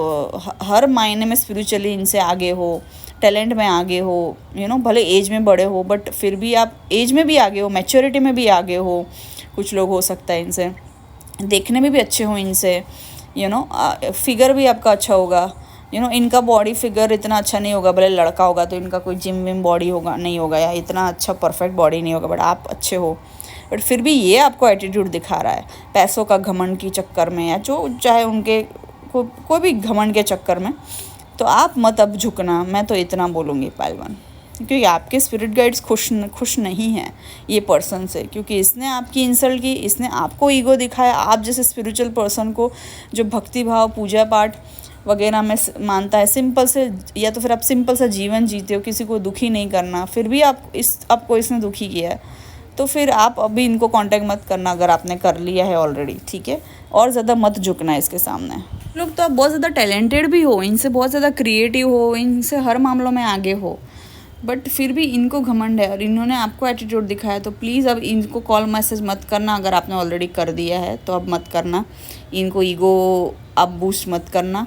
हर मायने में स्पिरिचुअली इनसे आगे हो, टैलेंट में आगे हो, भले एज में बड़े हो बट फिर भी आप एज में भी आगे हो, मैच्योरिटी में भी आगे हो। कुछ लोग हो सकता है इनसे देखने में भी अच्छे हो, इनसे फिगर भी आपका अच्छा होगा, इनका बॉडी फिगर इतना अच्छा नहीं होगा, भले लड़का होगा तो इनका कोई जिम विम बॉडी होगा नहीं होगा, या इतना अच्छा परफेक्ट बॉडी नहीं होगा, बट आप अच्छे हो। बट फिर भी ये आपको एटीट्यूड दिखा रहा है पैसों का घमंड की चक्कर में, या जो चाहे उनके कोई भी घमंड के चक्कर में। तो आप मत अब झुकना, मैं तो इतना बोलूँगी पाइल वन, क्योंकि आपके स्पिरिट गाइड्स खुश नहीं हैं ये पर्सन से, क्योंकि इसने आपकी इंसल्ट की, इसने आपको ईगो दिखाया। आप जैसे स्पिरिचुअल पर्सन को जो भक्ति भाव, पूजा पाठ वगैरह में मानता है, सिंपल से, या तो फिर आप सिंपल सा जीवन जीते हो, किसी को दुखी नहीं करना, फिर भी आपको इसने दुखी किया है, तो फिर आप अभी इनको कांटेक्ट मत करना अगर आपने कर लिया है ऑलरेडी, ठीक है। और ज़्यादा मत झुकना इसके सामने। लोग तो आप बहुत ज़्यादा टैलेंटेड भी हो, इनसे बहुत ज़्यादा क्रिएटिव हो, इनसे हर मामलों में आगे हो, बट फिर भी इनको घमंड है और इन्होंने आपको एटीट्यूड दिखाया। तो प्लीज़ अब इनको कॉल मैसेज मत करना, अगर आपने ऑलरेडी कर दिया है तो अब मत करना, इनको ईगो अब बूस्ट मत करना,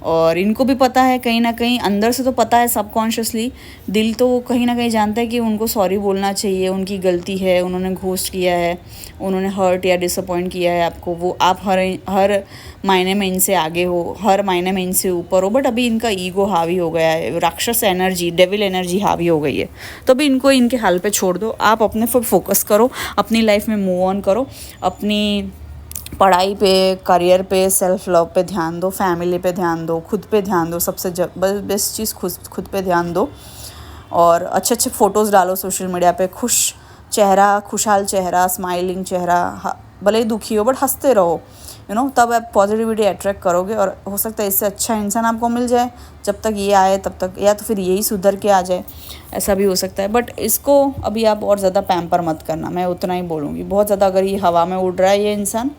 और इनको भी पता है, कहीं ना कहीं अंदर से तो पता है, सबकॉन्शियसली दिल तो कहीं ना कहीं जानता है कि उनको सॉरी बोलना चाहिए, उनकी गलती है, उन्होंने घोस्ट किया है, उन्होंने हर्ट या डिसअपॉइंट किया है आपको। वो आप हर मायने में इनसे आगे हो, हर मायने में इनसे ऊपर हो, बट अभी इनका ईगो हावी हो गया है, राक्षस एनर्जी, डेविल एनर्जी हावी हो गई है। तो अभी इनको इनके हाल पे छोड़ दो, आप अपने पर फोकस करो, अपनी लाइफ में मूव ऑन करो, अपनी पढ़ाई पे, करियर पे, सेल्फ लव पे ध्यान दो, फैमिली पे ध्यान दो, खुद पे ध्यान दो। सबसे बेस्ट चीज़ खुद पे ध्यान दो, और अच्छे अच्छे फ़ोटोज़ डालो सोशल मीडिया पे, चेहरा, खुशहाल चेहरा, स्माइलिंग चेहरा, भले ही दुखी हो बट हंसते रहो, तब आप पॉजिटिविटी अट्रैक्ट करोगे। और हो सकता है इससे अच्छा इंसान आपको मिल जाए, जब तक ये आए तब तक, या तो फिर यही सुधर के आ जाए, ऐसा भी हो सकता है। बट इसको अभी आप और ज़्यादा पैम्पर मत करना, मैं उतना ही बोलूँगी। बहुत ज़्यादा अगर ये हवा में उड़ रहा है ये इंसान,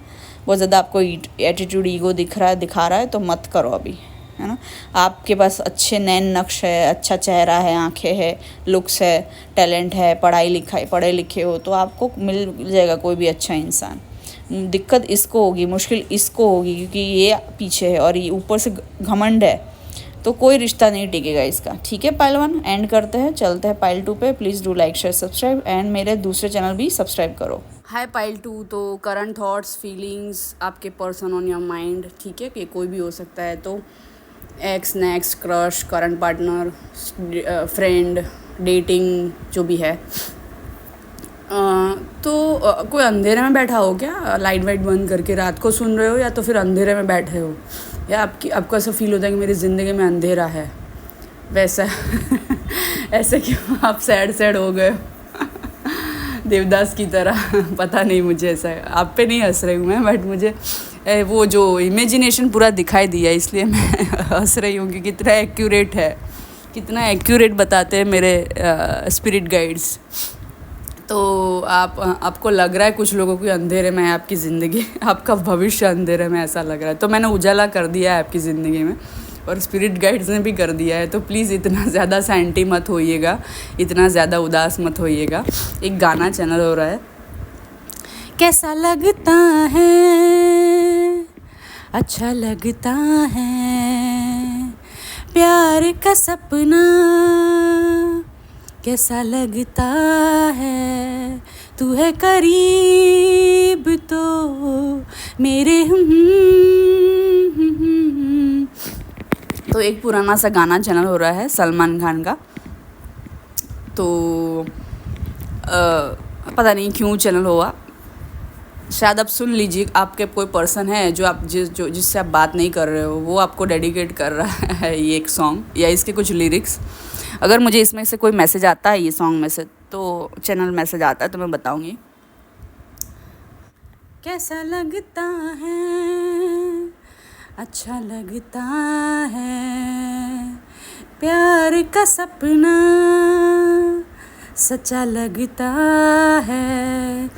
बहुत ज़्यादा आपको एटीट्यूड, ईगो दिखा रहा है, तो मत करो अभी, है ना। आपके पास अच्छे नैन नक्श है, अच्छा चेहरा है, आंखें है, लुक्स है, टैलेंट है, पढ़े लिखे हो, तो आपको मिल जाएगा कोई भी अच्छा इंसान। दिक्कत इसको होगी, मुश्किल इसको होगी, क्योंकि ये पीछे है और ये ऊपर से घमंड है, तो कोई रिश्ता नहीं टिकेगा इसका। ठीक है पाइल 1 एंड करते हैं, चलते हैं पाइल 2 पे। Please do like, share, subscribe, and मेरे दूसरे चैनल भी सब्सक्राइब करो। हाय पाइल 2, तो करंट थॉट्स, फीलिंग्स, आपके पर्सन ऑन योर माइंड, ठीक है, कि कोई भी हो सकता है। तो x, next, crush, current partner, friend, dating, जो भी है। तो कोई अंधेरे में बैठा हो क्या, लाइट वाइट बंद करके रात को सुन रहे हो, या तो फिर अंधेरे में बैठे हो, या आपको ऐसा फील होता है कि मेरी ज़िंदगी में अंधेरा है, वैसा ऐसे क्यों आप सैड हो गए हो देवदास की तरह। पता नहीं, मुझे ऐसा आप पे नहीं हंस रही हूँ मैं, बट मुझे वो जो इमेजिनेशन पूरा दिखाई दिया, इसलिए मैं हंस रही हूँ कि कितना एक्यूरेट बताते हैं मेरे स्पिरिट गाइड्स। तो आपको लग रहा है कुछ लोगों की अंधेरे में है आपकी ज़िंदगी, आपका भविष्य अंधेरे में, ऐसा लग रहा है। तो मैंने उजाला कर दिया है आपकी ज़िंदगी में, और स्पिरिट गाइड्स ने भी कर दिया है। तो प्लीज़ इतना ज़्यादा सैंटी मत होइएगा, इतना ज़्यादा उदास मत होइएगा। एक गाना चैनल हो रहा है, कैसा लगता है, अच्छा लगता है, प्यार का सपना कैसा लगता है, तू है करीब तो मेरे तो एक पुराना सा गाना चैनल हो रहा है सलमान खान का। तो पता नहीं क्यों चैनल हुआ, शायद आप सुन लीजिए। आपके कोई पर्सन है जिससे आप बात नहीं कर रहे हो, वो आपको डेडिकेट कर रहा है ये एक सॉन्ग या इसके कुछ लिरिक्स। अगर मुझे इसमें से कोई मैसेज आता है ये सॉन्ग में से, तो चैनल मैसेज आता है तो मैं बताऊंगी। कैसा लगता है, अच्छा लगता है, प्यार का सपना सच्चा लगता है,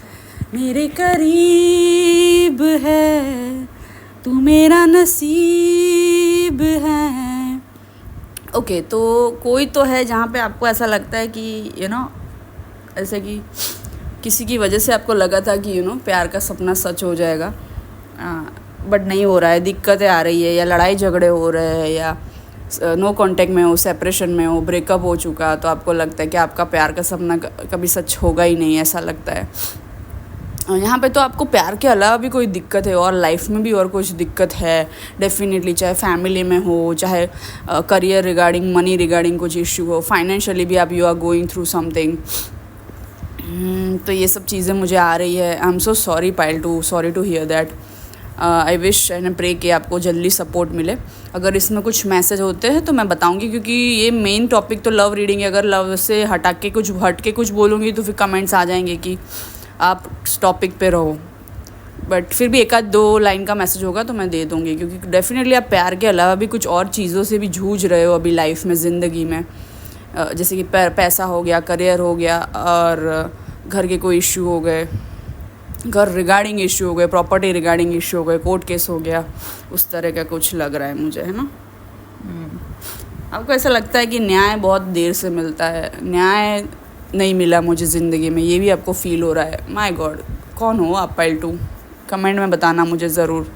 मेरे करीब है, तू मेरा नसीब है। ओके, तो कोई तो है जहाँ पे आपको ऐसा लगता है कि ऐसे कि किसी की वजह से आपको लगा था कि प्यार का सपना सच हो जाएगा, बट नहीं हो रहा है, दिक्कतें आ रही है, या लड़ाई झगड़े हो रहे हैं, या नो कांटेक्ट में हो, सेपरेशन में हो, ब्रेकअप हो चुका, तो आपको लगता है कि आपका प्यार का सपना कभी सच होगा ही नहीं, ऐसा लगता है। यहाँ पे तो आपको प्यार के अलावा भी कोई दिक्कत है, और लाइफ में भी और कुछ दिक्कत है डेफिनेटली, चाहे फैमिली में हो, चाहे करियर रिगार्डिंग, मनी रिगार्डिंग कुछ इश्यू हो, फाइनेंशियली भी आप you are going through something. तो ये सब चीज़ें मुझे आ रही है। I am so sorry pile 2, sorry to hear that. I wish and pray कि आपको जल्दी सपोर्ट मिले। अगर इसमें कुछ मैसेज होते हैं तो मैं बताऊंगी, क्योंकि ये मेन टॉपिक तो लव रीडिंग है। अगर लव से हट के कुछ बोलूँगी तो फिर कमेंट्स आ जाएंगे कि आप टॉपिक पे रहो, बट फिर भी 1-2 लाइन का मैसेज होगा तो मैं दे दूँगी, क्योंकि डेफिनेटली आप प्यार के अलावा भी कुछ और चीज़ों से भी जूझ रहे हो अभी लाइफ में, ज़िंदगी में, जैसे कि पैसा हो गया, करियर हो गया, और घर के कोई इश्यू हो गए, घर रिगार्डिंग इश्यू हो गए, प्रॉपर्टी रिगार्डिंग इश्यू हो गए, कोर्ट केस हो गया, उस तरह का कुछ लग रहा है मुझे, है ना। आपको ऐसा लगता है कि न्याय बहुत देर से मिलता है, न्याय नहीं मिला मुझे ज़िंदगी में, ये भी आपको फील हो रहा है। माय गॉड, कौन हो आप पाइल 2? कमेंट में बताना मुझे ज़रूर।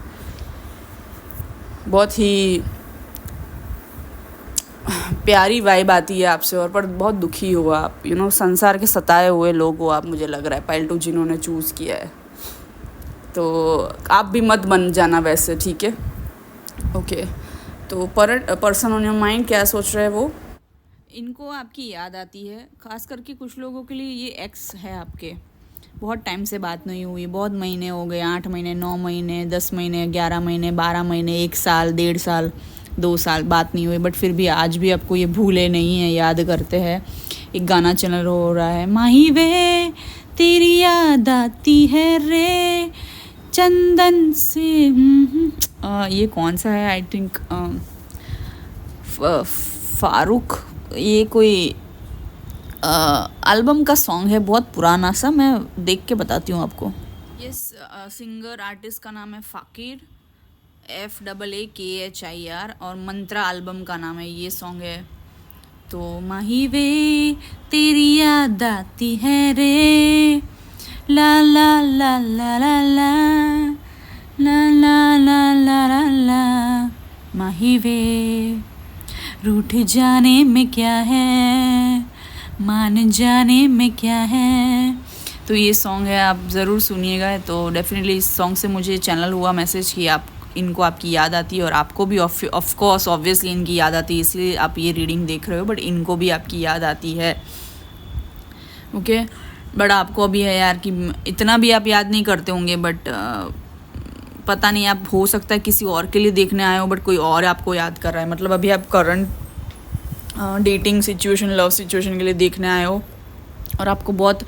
बहुत ही प्यारी वाइब आती है आपसे, और पर बहुत दुखी हो आप, संसार के सताए हुए लोग हो आप, मुझे लग रहा है पाइल 2 जिन्होंने चूज़ किया है। तो आप भी मत बन जाना वैसे, ठीक है? ओके। तो पर्सन ऑन योर माइंड क्या सोच रहे हैं वो? इनको आपकी याद आती है, खास करके कुछ लोगों के लिए ये एक्स है आपके। बहुत टाइम से बात नहीं हुई, बहुत महीने हो गए, 8 महीने, 9 महीने, 10 महीने, 11 महीने, 12 महीने, 1 साल, 1.5 साल, 2 साल बात नहीं हुई, बट फिर भी आज भी आपको ये भूले नहीं हैं, याद करते हैं। एक गाना चैनल हो रहा है, माही वे तेरी याद आती है रे चंदन से। ये कौन सा है? आई थिंक फारूक, ये कोई एल्बम का सॉन्ग है, बहुत पुराना सा, मैं देख के बताती हूँ आपको। ये सिंगर आर्टिस्ट का नाम है फ़ाकिर, FAAKHIR, और मंत्रा एल्बम का नाम है, ये सॉन्ग है। तो माही वे तेरी याद आती है रे, ला ला ला ला ला ला ला ला ला ला ला ला, माही वे रूठ जाने में क्या है, मान जाने में क्या है। तो ये सॉन्ग है, आप ज़रूर सुनिएगा। तो डेफिनेटली इस सॉन्ग से मुझे चैनल हुआ मैसेज कि आप इनको आपकी याद आती है, और आपको भी ऑफ कोर्स ऑब्वियसली इनकी याद आती है, इसलिए आप ये रीडिंग देख रहे हो, बट इनको भी आपकी याद आती है। ओके, बट आपको अभी है यार कि इतना भी आप याद नहीं करते होंगे, बट पता नहीं, आप हो सकता है किसी और के लिए देखने आए हो, बट कोई और आपको याद कर रहा है। मतलब अभी आप current dating situation, love situation के लिए देखने आए हो, और आपको बहुत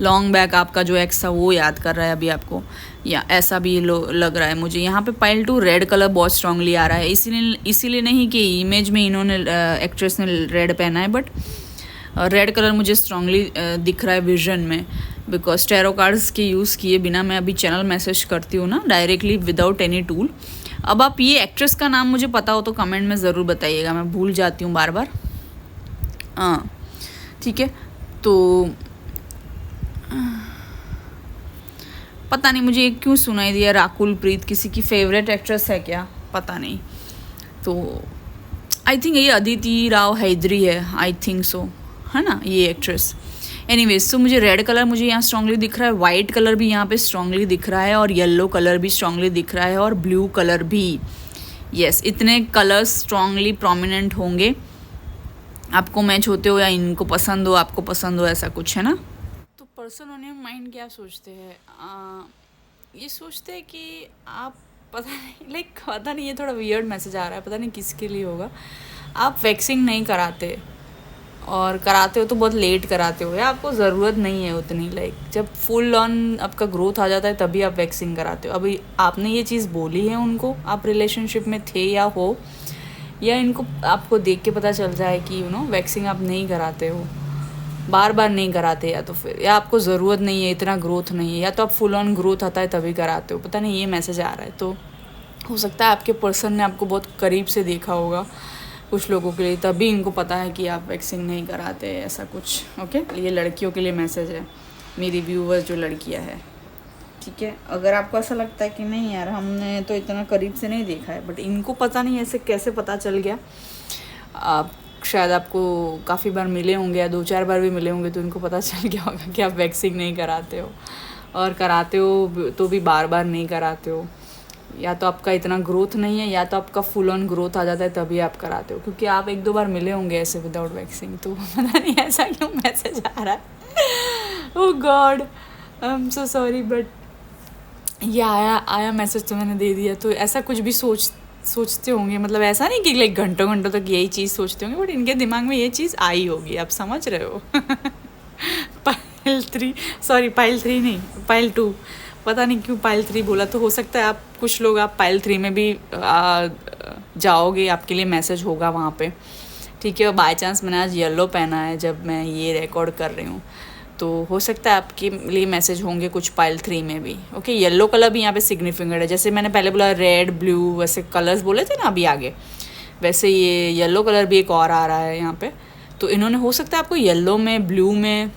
लॉन्ग बैक आपका जो एक्स था वो याद कर रहा है अभी आपको, या ऐसा भी लग रहा है मुझे। यहाँ पे पाइल 2 रेड कलर बहुत स्ट्रांगली आ रहा है, इसीलिए नहीं कि इमेज में इन्होंने एक्ट्रेस ने रेड पहना है, बट रेड कलर मुझे स्ट्रांगली दिख रहा है विजन में, बिकॉज टैरो कार्ड्स के यूज़ किए बिना मैं अभी चैनल मैसेज करती हूँ ना, डायरेक्टली विदाउट एनी टूल। अब आप ये एक्ट्रेस का नाम मुझे पता हो तो कमेंट में ज़रूर बताइएगा, मैं भूल जाती हूँ बार बार। हाँ ठीक है, तो पता नहीं मुझे क्यों सुनाई दिया राकुल प्रीत, किसी की फेवरेट एक्ट्रेस है क्या, पता नहीं। तो आई थिंक ये अदिति राव हैदरी है, आई थिंक सो, है ना ये एक्ट्रेस। एनीवेज, तो मुझे रेड कलर मुझे यहाँ स्ट्रांगली दिख रहा है, वाइट कलर भी यहाँ पे स्ट्रांगली दिख रहा है, और येलो कलर भी स्ट्रांगली दिख रहा है, और ब्लू कलर भी। यस, इतने कलर्स स्ट्रांगली प्रोमिनेंट होंगे, आपको मैच होते हो, या इनको पसंद हो, आपको पसंद हो, ऐसा कुछ है ना। तो पर्सन ऑन योर माइंड क्या सोचते हैं? ये सोचते हैं कि आप, पता नहीं, पता नहीं, ये थोड़ा वियर्ड मैसेज आ रहा है, पता नहीं किसके लिए होगा। आप वैक्सिंग नहीं कराते, और कराते हो तो बहुत लेट कराते हो, या आपको ज़रूरत नहीं है उतनी। जब फुल ऑन आपका ग्रोथ आ जाता है तभी आप वैक्सिंग कराते हो। अभी आपने ये चीज़ बोली है उनको, आप रिलेशनशिप में थे या हो, या इनको आपको देख के पता चल जाए कि वैक्सिंग आप नहीं कराते हो, बार बार नहीं कराते, या तो फिर या आपको ज़रूरत नहीं है, इतना ग्रोथ नहीं है, या तो आप फुल ऑन ग्रोथ आता है तभी कराते हो, पता नहीं, ये मैसेज आ रहा है। तो हो सकता है आपके पर्सन ने आपको बहुत करीब से देखा होगा कुछ लोगों के लिए, तभी इनको पता है कि आप वैक्सीन नहीं कराते, ऐसा कुछ। ओके, ये लड़कियों के लिए मैसेज है, मेरी व्यूवर्स जो लड़कियां हैं, ठीक है। अगर आपको ऐसा लगता है कि नहीं यार हमने तो इतना करीब से नहीं देखा है, बट इनको पता नहीं ऐसे कैसे पता चल गया, आप शायद आपको काफ़ी बार मिले होंगे, या 2-4 बार भी मिले होंगे, तो इनको पता चल गया होगा कि आप वैक्सीन नहीं कराते हो, और कराते हो तो भी बार बार नहीं कराते हो, या तो आपका इतना ग्रोथ नहीं है, या तो आपका फुल ऑन ग्रोथ आ जाता है तभी आप कराते हो, क्योंकि आप 1-2 बार मिले होंगे ऐसे विदाउट वैक्सीन। तो पता नहीं ऐसा क्यों मैसेज आ रहा है, oh God, I am so sorry, but ये आया मैसेज तो मैंने दे दिया। तो ऐसा कुछ भी सोचते होंगे, मतलब ऐसा नहीं कि घंटों घंटों तक यही चीज़ सोचते होंगे, बट इनके दिमाग में ये चीज़ आई होगी, आप समझ रहे हो। पाइल 3 नहीं, पाइल 2, पता नहीं क्यों पाइल 3 बोला। तो हो सकता है आप कुछ लोग आप पाइल 3 में भी जाओगे, आपके लिए मैसेज होगा वहाँ पे, ठीक है। और बाय चांस मैंने आज येलो पहना है जब मैं ये रिकॉर्ड कर रही हूँ, तो हो सकता है आपके लिए मैसेज होंगे कुछ पाइल 3 में भी। ओके, येलो कलर भी यहाँ पे सिग्निफिकेंट है, जैसे मैंने पहले बोला रेड ब्लू वैसे कलर्स बोले थे ना अभी आगे, वैसे ये येलो कलर भी एक और आ रहा है यहाँ पे। तो इन्होंने हो सकता है आपको येलो में, ब्लू में,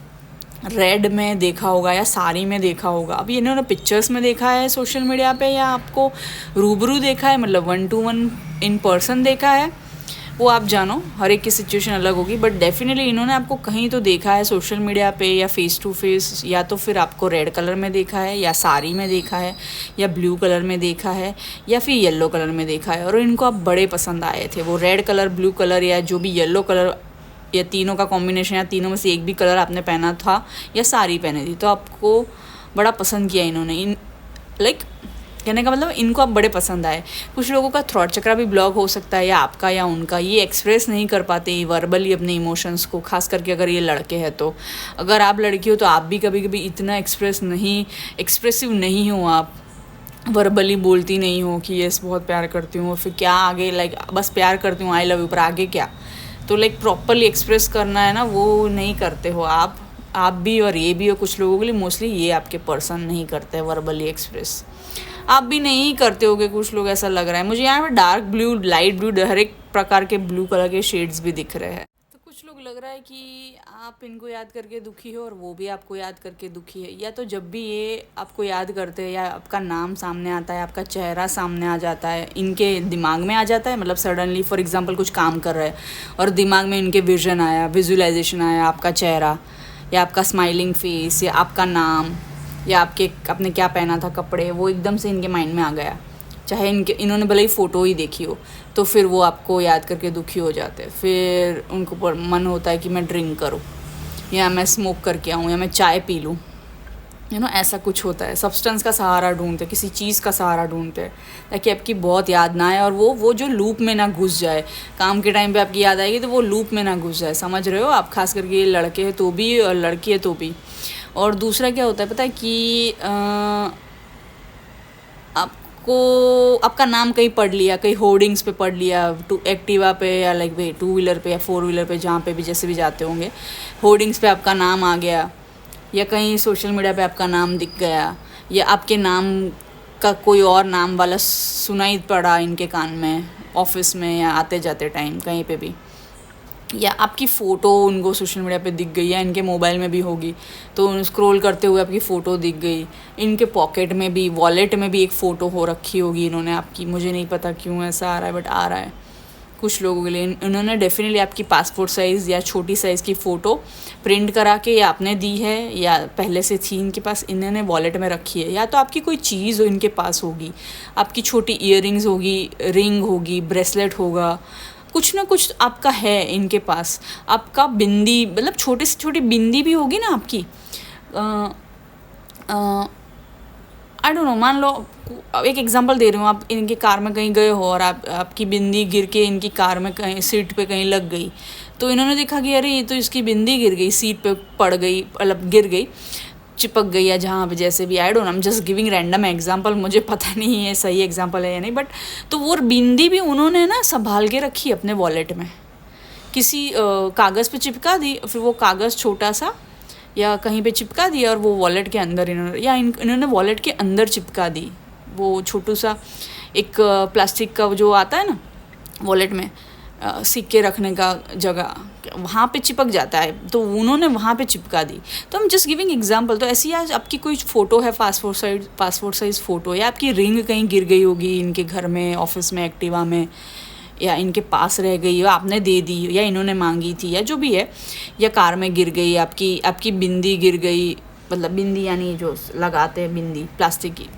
रेड में देखा होगा, या साड़ी में देखा होगा। अभी इन्होंने पिक्चर्स में देखा है सोशल मीडिया पे, या आपको रूबरू देखा है, मतलब 1-to-1 इन पर्सन देखा है, वो आप जानो, हर एक की सिचुएशन अलग होगी, बट डेफिनेटली इन्होंने आपको कहीं तो देखा है सोशल मीडिया पे या फेस टू फेस, या तो फिर आपको रेड कलर में देखा है या साड़ी में देखा है या ब्लू कलर में देखा है या फिर येलो कलर में देखा है, और इनको आप बड़े पसंद आए थे। वो रेड कलर, ब्लू कलर या जो भी येलो कलर, या तीनों का कॉम्बिनेशन, या तीनों में से एक भी कलर आपने पहना था या साड़ी पहनी थी, तो आपको बड़ा पसंद किया इन्होंने। लाइक कहने का मतलब इनको आप बड़े पसंद आए। कुछ लोगों का थ्रॉट चक्रा भी ब्लॉक हो सकता है, या आपका या उनका, ये एक्सप्रेस नहीं कर पाते वर्बली अपने इमोशंस को, खास करके अगर ये लड़के हैं तो। अगर आप लड़की हो तो आप भी कभी कभी इतना एक्सप्रेसिव नहीं हो, आप वर्बली बोलती नहीं हो कि यस बहुत प्यार करती हूँ, फिर क्या आगे, लाइक बस प्यार करती हूँ, आई लव यू, पर आगे क्या, तो लाइक प्रॉपरली एक्सप्रेस करना है ना, वो नहीं करते हो आप भी और ये भी हो। कुछ लोगों के लिए मोस्टली ये आपके पर्सन नहीं करते हैं वर्बली एक्सप्रेस, आप भी नहीं करते होगे, कुछ लोग, ऐसा लग रहा है मुझे। यहाँ पे डार्क ब्लू, लाइट ब्लू, हर एक प्रकार के ब्लू कलर के शेड्स भी दिख रहे हैं। तो कुछ लोग लग रहा है कि आप इनको याद करके दुखी हो और वो भी आपको याद करके दुखी है, या तो जब भी ये आपको याद करते हैं या आपका नाम सामने आता है, आपका चेहरा सामने आ जाता है, इनके दिमाग में आ जाता है, मतलब सडनली फॉर एग्जांपल कुछ काम कर रहे हैं और दिमाग में इनके विजन आया, विजुअलाइजेशन आया, आपका चेहरा या आपका स्माइलिंग फेस या आपका नाम या आपने क्या पहना था कपड़े, वो एकदम से इनके माइंड में आ गया, चाहे इन्होंने भले ही फ़ोटो ही देखी हो, तो फिर वो आपको याद करके दुखी हो जाते हैं। फिर उनको मन होता है कि मैं ड्रिंक करूँ, या मैं स्मोक करके आऊँ, या मैं चाय पी लूँ, ऐसा कुछ होता है। सब्सटेंस का सहारा ढूंढते, किसी चीज़ का सहारा ढूंढते, ताकि आपकी बहुत याद ना आए और वो जो लूप में ना घुस जाए। काम के टाइम पे आपकी याद आएगी तो वो लूप में ना घुस जाए, समझ रहे हो आप? खास करके ये लड़के हैं तो भी और लड़की है तो भी। और दूसरा क्या होता है पता है कि आपको आपका नाम कहीं पढ़ लिया, कहीं होर्डिंग्स पे पढ़ लिया, एक्टिवा पे या लाइक 2 व्हीलर पे या 4 व्हीलर पे, जहाँ पे भी जैसे भी जाते होंगे, होर्डिंग्स पे आपका नाम आ गया, या कहीं सोशल मीडिया पे आपका नाम दिख गया, या आपके नाम का कोई और नाम वाला सुनाई पड़ा इनके कान में, ऑफिस में या आते जाते टाइम कहीं पे भी, या आपकी फ़ोटो उनको सोशल मीडिया पे दिख गई, या इनके मोबाइल में भी होगी तो स्क्रॉल करते हुए आपकी फ़ोटो दिख गई, इनके पॉकेट में भी, वॉलेट में भी एक फ़ोटो हो रखी होगी इन्होंने आपकी, मुझे नहीं पता क्यों ऐसा आ रहा है बट आ रहा है कुछ लोगों के लिए। इन्होंने डेफिनेटली आपकी पासपोर्ट साइज़ या छोटी साइज़ की फ़ोटो प्रिंट करा के या आपने दी है या पहले से थी इनके पास, इन्होंने वॉलेट में रखी है, या तो आपकी कोई चीज़ हो इनके पास होगी, आपकी छोटी ईयरिंग्स होगी, रिंग होगी, ब्रेसलेट होगा, कुछ ना कुछ आपका है इनके पास। आपका बिंदी, मतलब छोटी से छोटी बिंदी भी होगी ना आपकी, आई डोंट नो, मान लो एक एग्जांपल दे रही हूँ, आप इनके कार में कहीं गए हो और आपकी बिंदी गिर के इनकी कार में कहीं सीट पे कहीं लग गई, तो इन्होंने देखा कि अरे ये तो इसकी बिंदी गिर गई, सीट पे पड़ गई, मतलब गिर गई, चिपक गई, या जहाँ पे जैसे भी, I don't know, I am just giving random example, मुझे पता नहीं है सही एग्जांपल है या नहीं, बट तो वो बिंदी भी उन्होंने ना संभाल के रखी अपने वॉलेट में, किसी कागज़ पे चिपका दी, फिर वो कागज़ छोटा सा या कहीं पे चिपका दिया और वो वॉलेट के अंदर इन्होंने वॉलेट के अंदर चिपका दी, वो छोटू सा एक प्लास्टिक का जो आता है ना वॉलेट में, सिक्के रखने का जगह, वहाँ पे चिपक जाता है, तो उन्होंने वहाँ पे चिपका दी। तो हम जस्ट गिविंग एग्जांपल। तो ऐसी आज आपकी कोई फ़ोटो है, पासपोर्ट साइज़ फ़ोटो, या आपकी रिंग कहीं गिर गई होगी इनके घर में, ऑफिस में, एक्टिवा में, या इनके पास रह गई, या आपने दे दी, या इन्होंने मांगी थी, या जो भी है, या कार में गिर गई, आपकी बिंदी गिर गई, मतलब बिंदी यानी जो लगाते हैं बिंदी प्लास्टिक की,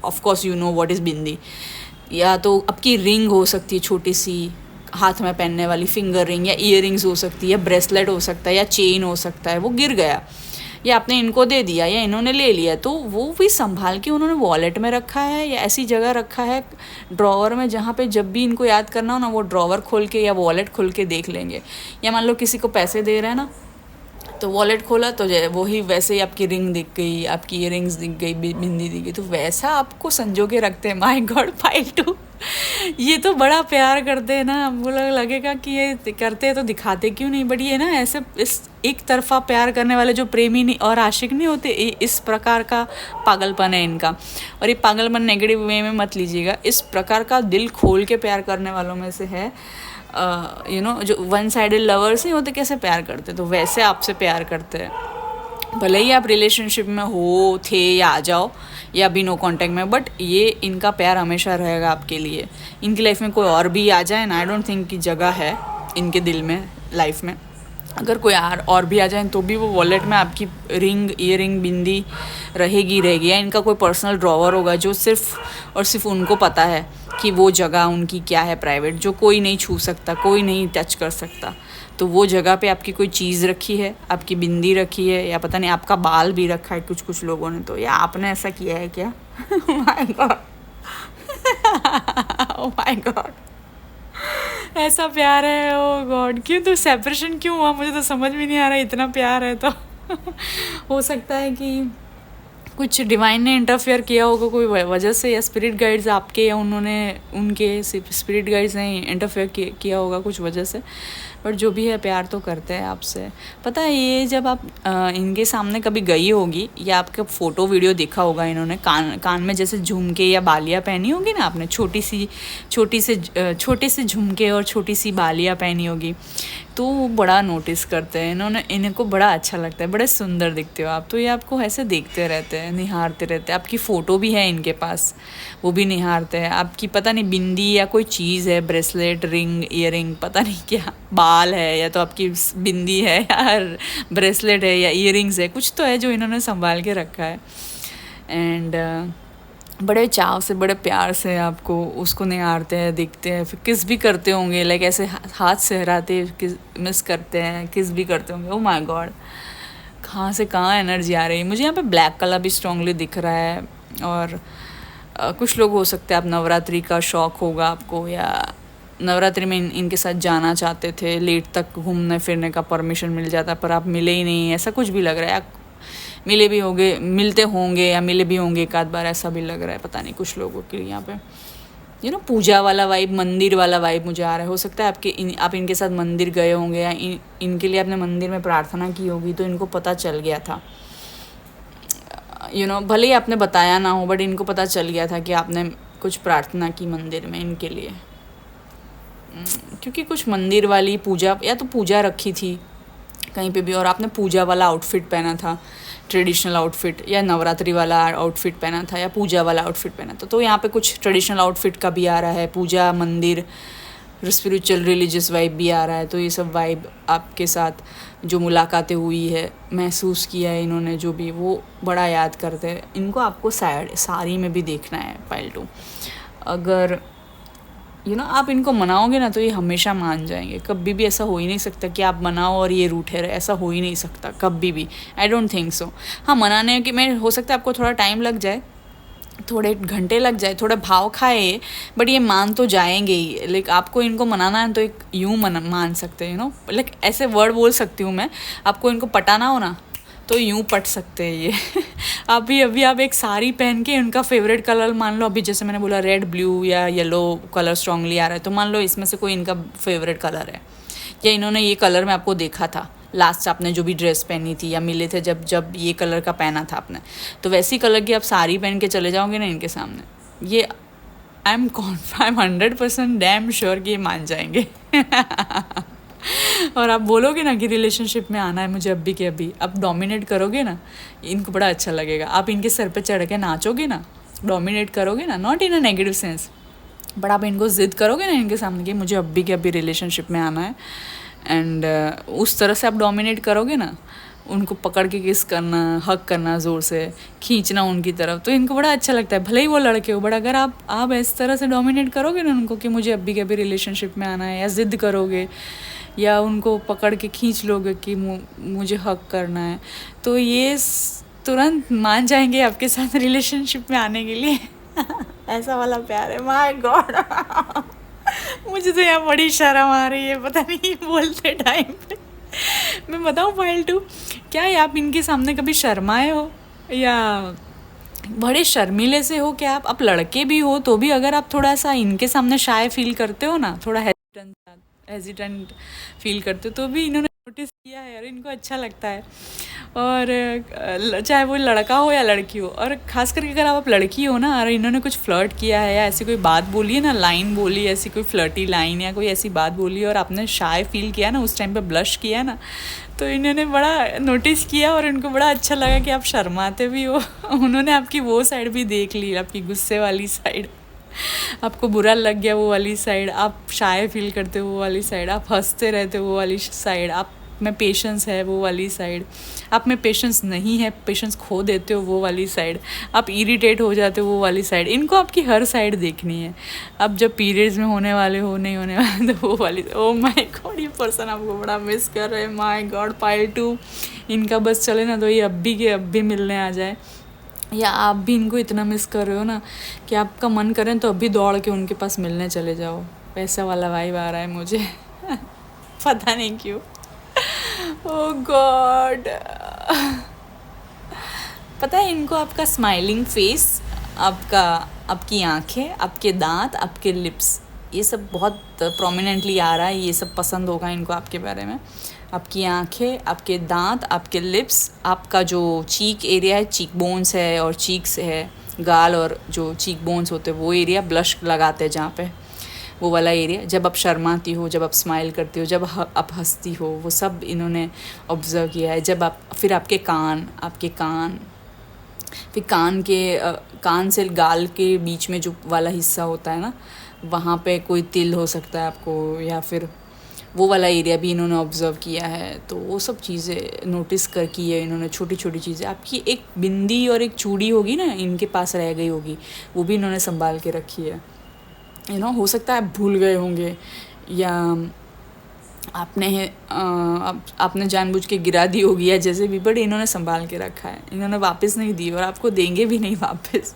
of course you know what is bindi, या तो आपकी रिंग हो सकती है छोटी सी हाथ में पहनने वाली, फिंगर रिंग, या ईयरिंग्स हो सकती है, या ब्रेसलेट हो सकता है, या चेन हो सकता है, वो गिर गया या आपने इनको दे दिया या इन्होंने ले लिया, तो वो भी संभाल के उन्होंने वॉलेट में रखा है या ऐसी जगह रखा है ड्रॉवर में, जहाँ पे जब भी इनको याद करना हो ना, वो ड्रॉवर खोल के या वॉलेट खोल के देख लेंगे। या मान लो किसी को पैसे दे रहे हैं ना, तो वॉलेट खोला तो वही वैसे ही आपकी रिंग दिख गई, आपकी ईयरिंग्स दिख गई, बिंदी दिख गई, तो वैसा आपको संजो के रखते हैं। माय गॉड फाइल2 ये तो बड़ा प्यार करते हैं ना, हमको लगेगा कि ये करते हैं तो दिखाते क्यों नहीं, बट ये ना ऐसे इस एक तरफा प्यार करने वाले जो प्रेमी नहीं और आशिक नहीं होते, इस प्रकार का पागलपन है इनका। और ये पागलपन नेगेटिव वे में मत लीजिएगा, इस प्रकार का दिल खोल के प्यार करने वालों में से है। जो वन साइडेड लवर्स नहीं होते कैसे प्यार करते, तो वैसे आपसे प्यार करते हैं। भले ही आप रिलेशनशिप में हो थे या आ जाओ या भी नो कांटेक्ट में, बट ये इनका प्यार हमेशा रहेगा आपके लिए। इनकी लाइफ में कोई और भी आ जाए ना, आई डोंट थिंक कि जगह है इनके दिल में, लाइफ में। अगर कोई और भी आ जाए तो भी वो वॉलेट में आपकी रिंग, ईयरिंग, बिंदी रहेगी। या इनका कोई पर्सनल ड्रॉवर होगा जो सिर्फ और सिर्फ उनको पता है कि वो जगह उनकी क्या है प्राइवेट, जो कोई नहीं छू सकता, कोई नहीं टच कर सकता। तो वो जगह पे आपकी कोई चीज़ रखी है, आपकी बिंदी रखी है, या पता नहीं आपका बाल भी रखा है कुछ लोगों ने, तो या आपने ऐसा किया है क्या? My God, oh my God, ऐसा प्यार है, ओ गॉड, क्यों तो सेपरेशन क्यों हुआ? मुझे तो समझ में नहीं आ रहा, इतना प्यार है तो हो सकता है कि कुछ डिवाइन ने इंटरफेयर किया होगा कोई वजह से, या स्पिरिट गाइड्स आपके या उनके स्पिरिट गाइड्स ने इंटरफेयर किया होगा कुछ वजह से। बट जो भी है, प्यार तो करते हैं आपसे। पता है, ये जब आप इनके सामने कभी गई होगी या आपका फ़ोटो वीडियो देखा होगा, इन्होंने कान में जैसे झुमके या बालियाँ पहनी होगी ना, आपने छोटे से झुमके और छोटी सी बालियाँ पहनी होगी, तो वो बड़ा नोटिस करते हैं। इनको बड़ा अच्छा लगता है, बड़े सुंदर दिखते हो आप, तो ये आपको ऐसे देखते रहते हैं, निहारते रहते हैं। आपकी फ़ोटो भी है इनके पास, वो भी निहारते हैं। आपकी पता नहीं बिंदी या कोई चीज़ है, ब्रेसलेट, रिंग, ईयरिंग, पता नहीं क्या, बाल है या तो आपकी बिंदी है या ब्रेसलेट है या ईयरिंग्स है, कुछ तो है जो इन्होंने संभाल के रखा है। एंड बड़े चाव से, बड़े प्यार से आपको उसको निहारते हैं, देखते हैं, फिर किस भी करते होंगे, लाइक ऐसे हाथ सहराते मिस करते हैं, किस भी करते होंगे। ओह माय गॉड, कहाँ से कहाँ एनर्जी आ रही है। मुझे यहाँ पे ब्लैक कलर भी स्ट्रांगली दिख रहा है। और कुछ लोग हो सकते हैं आप नवरात्रि का शौक़ होगा आपको, या नवरात्रि में इनके साथ जाना चाहते थे, लेट तक घूमने फिरने का परमिशन मिल जाता पर आप मिले ही नहीं, ऐसा कुछ भी लग रहा है। मिले भी होंगे, मिलते होंगे या मिले भी होंगे एक आध बार, ऐसा भी लग रहा है। पता नहीं कुछ लोगों के लिए यहाँ पे पूजा वाला वाइब, मंदिर वाला वाइब मुझे आ रहा है। हो सकता है आप इनके साथ मंदिर गए होंगे या इनके लिए आपने मंदिर में प्रार्थना की होगी, तो इनको पता चल गया था। भले ही आपने बताया ना हो, बट इनको पता चल गया था कि आपने कुछ प्रार्थना की मंदिर में इनके लिए, क्योंकि कुछ मंदिर वाली पूजा, या तो पूजा रखी थी कहीं पे भी और आपने पूजा वाला आउटफिट पहना था, ट्रेडिशनल आउटफिट, या नवरात्रि वाला आउटफिट पहना था, या पूजा वाला आउटफिट पहना था। तो यहाँ पे कुछ ट्रेडिशनल आउटफिट का भी आ रहा है, पूजा, मंदिर, स्पिरिचुअल रिलीजियस वाइब भी आ रहा है। तो ये सब वाइब आपके साथ जो मुलाकातें हुई है, महसूस किया है इन्होंने, जो भी, वो बड़ा याद करते हैं। इनको आपको साड़ी में भी देखना है पाइल 2। अगर आप इनको मनाओगे ना, तो ये हमेशा मान जाएंगे। कभी भी ऐसा हो ही नहीं सकता कि आप मनाओ और ये रूठे रहे, ऐसा हो ही नहीं सकता कभी भी। I don't think so. हाँ, मनाने के में हो सकता है आपको थोड़ा टाइम लग जाए, थोड़े घंटे लग जाए, थोड़ा भाव खाए, बट ये मान तो जाएंगे ही। लाइक आपको इनको मनाना है तो एक यूँ मान सकते हैं, लाइक ऐसे वर्ड बोल सकती हूँ मैं, आपको इनको पटाना हो ना तो यूँ पट सकते हैं ये। अभी आप एक साड़ी पहन के उनका फेवरेट कलर मान लो, अभी जैसे मैंने बोला रेड, ब्लू या येलो कलर स्ट्रांगली आ रहा है, तो मान लो इसमें से कोई इनका फेवरेट कलर है, या इन्होंने ये कलर में आपको देखा था लास्ट आपने जो भी ड्रेस पहनी थी, या मिले थे जब ये कलर का पहना था आपने, तो वैसी कलर की आप साड़ी पहन के चले जाओगे ना इनके सामने, ये आई एम 100% डैम श्योर कि ये मान जाएंगे। और आप बोलोगे ना कि रिलेशनशिप में आना है मुझे अभी के अभी, आप डोमिनेट करोगे ना, इनको बड़ा अच्छा लगेगा। आप इनके सर पे चढ़ के नाचोगे ना, डोमिनेट करोगे ना, not in a negative sense, but आप इनको ज़िद करोगे ना इनके सामने कि मुझे अभी के अभी रिलेशनशिप में आना है, एंड उस तरह से आप डोमिनेट करोगे ना, उनको पकड़ के किस करना, हक करना, ज़ोर से खींचना उनकी तरफ, तो इनको बड़ा अच्छा लगता है। भले ही वो लड़के हो, बट अगर आप इस तरह से डोमिनेट करोगे ना उनको कि मुझे अभी के अभी रिलेशनशिप में आना है, या ज़िद करोगे या उनको पकड़ के खींच लोगे कि मुझे हक करना है, तो ये तुरंत मान जाएंगे आपके साथ रिलेशनशिप में आने के लिए। ऐसा वाला प्यार है, माय गॉड। मुझे तो यहाँ बड़ी शर्म आ रही है, पता नहीं बोलते टाइम पे। मैं बताऊँ पायल 2, क्या है, आप इनके सामने कभी शर्माए हो या बड़े शर्मीले से हो? क्या आप लड़के भी हो तो भी अगर आप थोड़ा सा इनके सामने शाय फील करते हो ना, थोड़ा हेजिटेंट फील करते हो, तो भी इन्होंने नोटिस किया है यार, इनको अच्छा लगता है। और चाहे वो लड़का हो या लड़की हो, और ख़ास करके अगर आप लड़की हो ना और इन्होंने कुछ फ्लर्ट किया है या ऐसी कोई बात बोली है ना, लाइन बोली, ऐसी कोई फ्लर्टी लाइन या कोई ऐसी बात बोली और आपने शाय फील किया ना, उस टाइम पे ब्लश किया ना, तो इन्होंने बड़ा नोटिस किया और इनको बड़ा अच्छा लगा कि आप शर्माते भी हो। उन्होंने आपकी वो साइड भी देख ली, आपकी गुस्से वाली साइड, आपको बुरा लग गया वो वाली साइड, आप शाय फील करते हो वो वाली साइड, आप हंसते रहते हो वो वाली साइड, आप में पेशेंस है वो वाली साइड, आप में पेशेंस नहीं है, पेशेंस खो देते हो वो वाली साइड, आप इरिटेट हो जाते हो वो वाली साइड। इनको आपकी हर साइड देखनी है। अब जब पीरियड्स में होने वाले हो, नहीं होने वाले, तो वो वाली, ओ माय गॉड, ये पर्सन आपको बड़ा मिस कर रहे हैं। माय गॉड, पाइल 2 इनका बस चले ना तो ये अब भी के अब भी मिलने आ जाए, या आप भी इनको इतना मिस कर रहे हो ना कि आपका मन करें तो अभी दौड़ के उनके पास मिलने चले जाओ। पैसा वाला वाइब आ रहा है मुझे। पता नहीं क्यों। ओह गॉड। पता है इनको आपका स्माइलिंग फेस, आपका आपकी आंखें, आपके दांत, आपके लिप्स, ये सब बहुत प्रोमिनेंटली आ रहा है। ये सब पसंद होगा इनको आपके बारे में। आपकी आंखें, आपके दांत, आपके लिप्स, आपका जो चीक एरिया है, चीक बोन्स है और चीक्स है, गाल और जो चीक बोन्स होते हैं वो एरिया, ब्लश लगाते हैं जहाँ पे, वो वाला एरिया, जब आप शर्माती हो, जब आप स्माइल करती हो, जब आप हंसती हो, वो सब इन्होंने ऑब्ज़र्व किया है। जब आप, फिर आपके कान, फिर कान से गाल के बीच में जो वाला हिस्सा होता है ना, वहाँ पे कोई तिल हो सकता है आपको, या फिर वो वाला एरिया भी इन्होंने ऑब्ज़र्व किया है। तो वो सब चीज़ें नोटिस कर की है इन्होंने, छोटी छोटी चीज़ें। आपकी एक बिंदी और एक चूड़ी होगी ना, इनके पास रह गई होगी, वो भी इन्होंने संभाल के रखी है। हो सकता है आप भूल गए होंगे, या आपने जानबूझ के गिरा दी होगी, या जैसे भी, बट इन्होंने संभाल के रखा है। इन्होंने वापस नहीं दी और आपको देंगे भी नहीं वापस।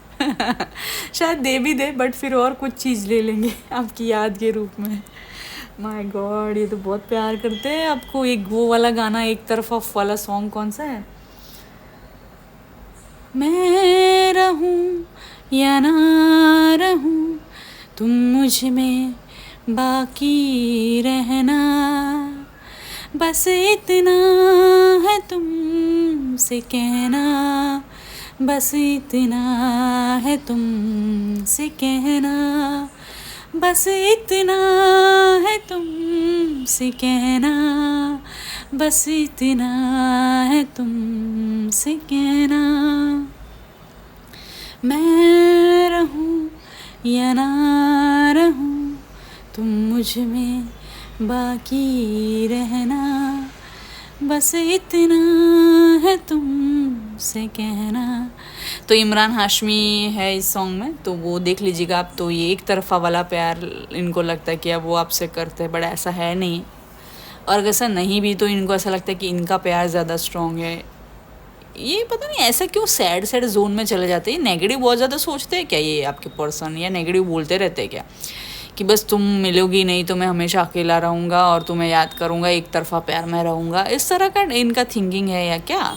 शायद दे भी दे, बट फिर और कुछ चीज़ ले लेंगे आपकी याद के रूप में। माय गॉड, ये तो बहुत प्यार करते हैं आपको। एक वो वाला गाना, एक तरफा वाला सॉन्ग कौन सा है? मैं रहूं या ना रहूं, तुम मुझ में बाकी रहना, बस इतना है तुमसे कहना, बस इतना है तुमसे कहना, बस इतना है तुमसे कहना, बस इतना है तुमसे कहना। मैं रहूं या ना रहूं, तुम मुझ में बाकी रहना, बस इतना है तुमसे कहना। तो इमरान हाशमी है इस सॉन्ग में, तो वो देख लीजिएगा आप। तो ये एक तरफा वाला प्यार इनको लगता है कि अब वो आपसे करते हैं, बट ऐसा है नहीं। और अगर ऐसा नहीं भी तो इनको ऐसा लगता है कि इनका प्यार ज़्यादा स्ट्रॉन्ग है। ये पता नहीं ऐसा क्यों सैड सैड जोन में चले जाते हैं। नेगेटिव बहुत ज़्यादा सोचते हैं क्या ये आपके पर्सन, या नेगेटिव बोलते रहते हैं क्या कि बस तुम मिलोगी नहीं तो मैं हमेशा अकेला रहूँगा और तुम्हें याद करूँगा, एक तरफा प्यार में रहूँगा, इस तरह का इनका थिंकिंग है या क्या?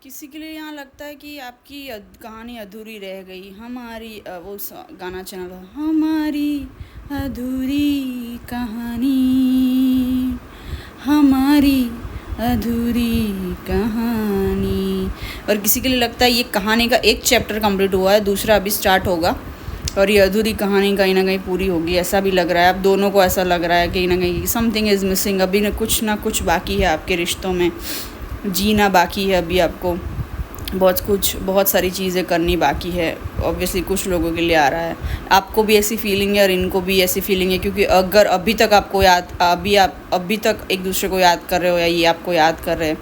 किसी के लिए यहाँ लगता है कि आपकी कहानी अधूरी रह गई। हमारी वो गाना चैनल है, हमारी अधूरी कहानी, हमारी अधूरी कहानी। और किसी के लिए लगता है ये कहानी का एक चैप्टर कंप्लीट हुआ है, दूसरा अभी स्टार्ट होगा और ये अधूरी कहानी कहीं ना कहीं पूरी होगी, ऐसा भी लग रहा है। अब दोनों को ऐसा लग रहा है कहीं ना कहीं समथिंग इज़ मिसिंग, अभी ना कुछ बाकी है आपके रिश्तों में, जीना बाकी है अभी आपको, बहुत सारी चीज़ें करनी बाकी है। ऑब्वियसली कुछ लोगों के लिए आ रहा है, आपको भी ऐसी फीलिंग है और इनको भी ऐसी फीलिंग है, क्योंकि अगर अभी तक आपको अभी तक एक दूसरे को याद कर रहे हो या ये आपको याद कर रहे हैं,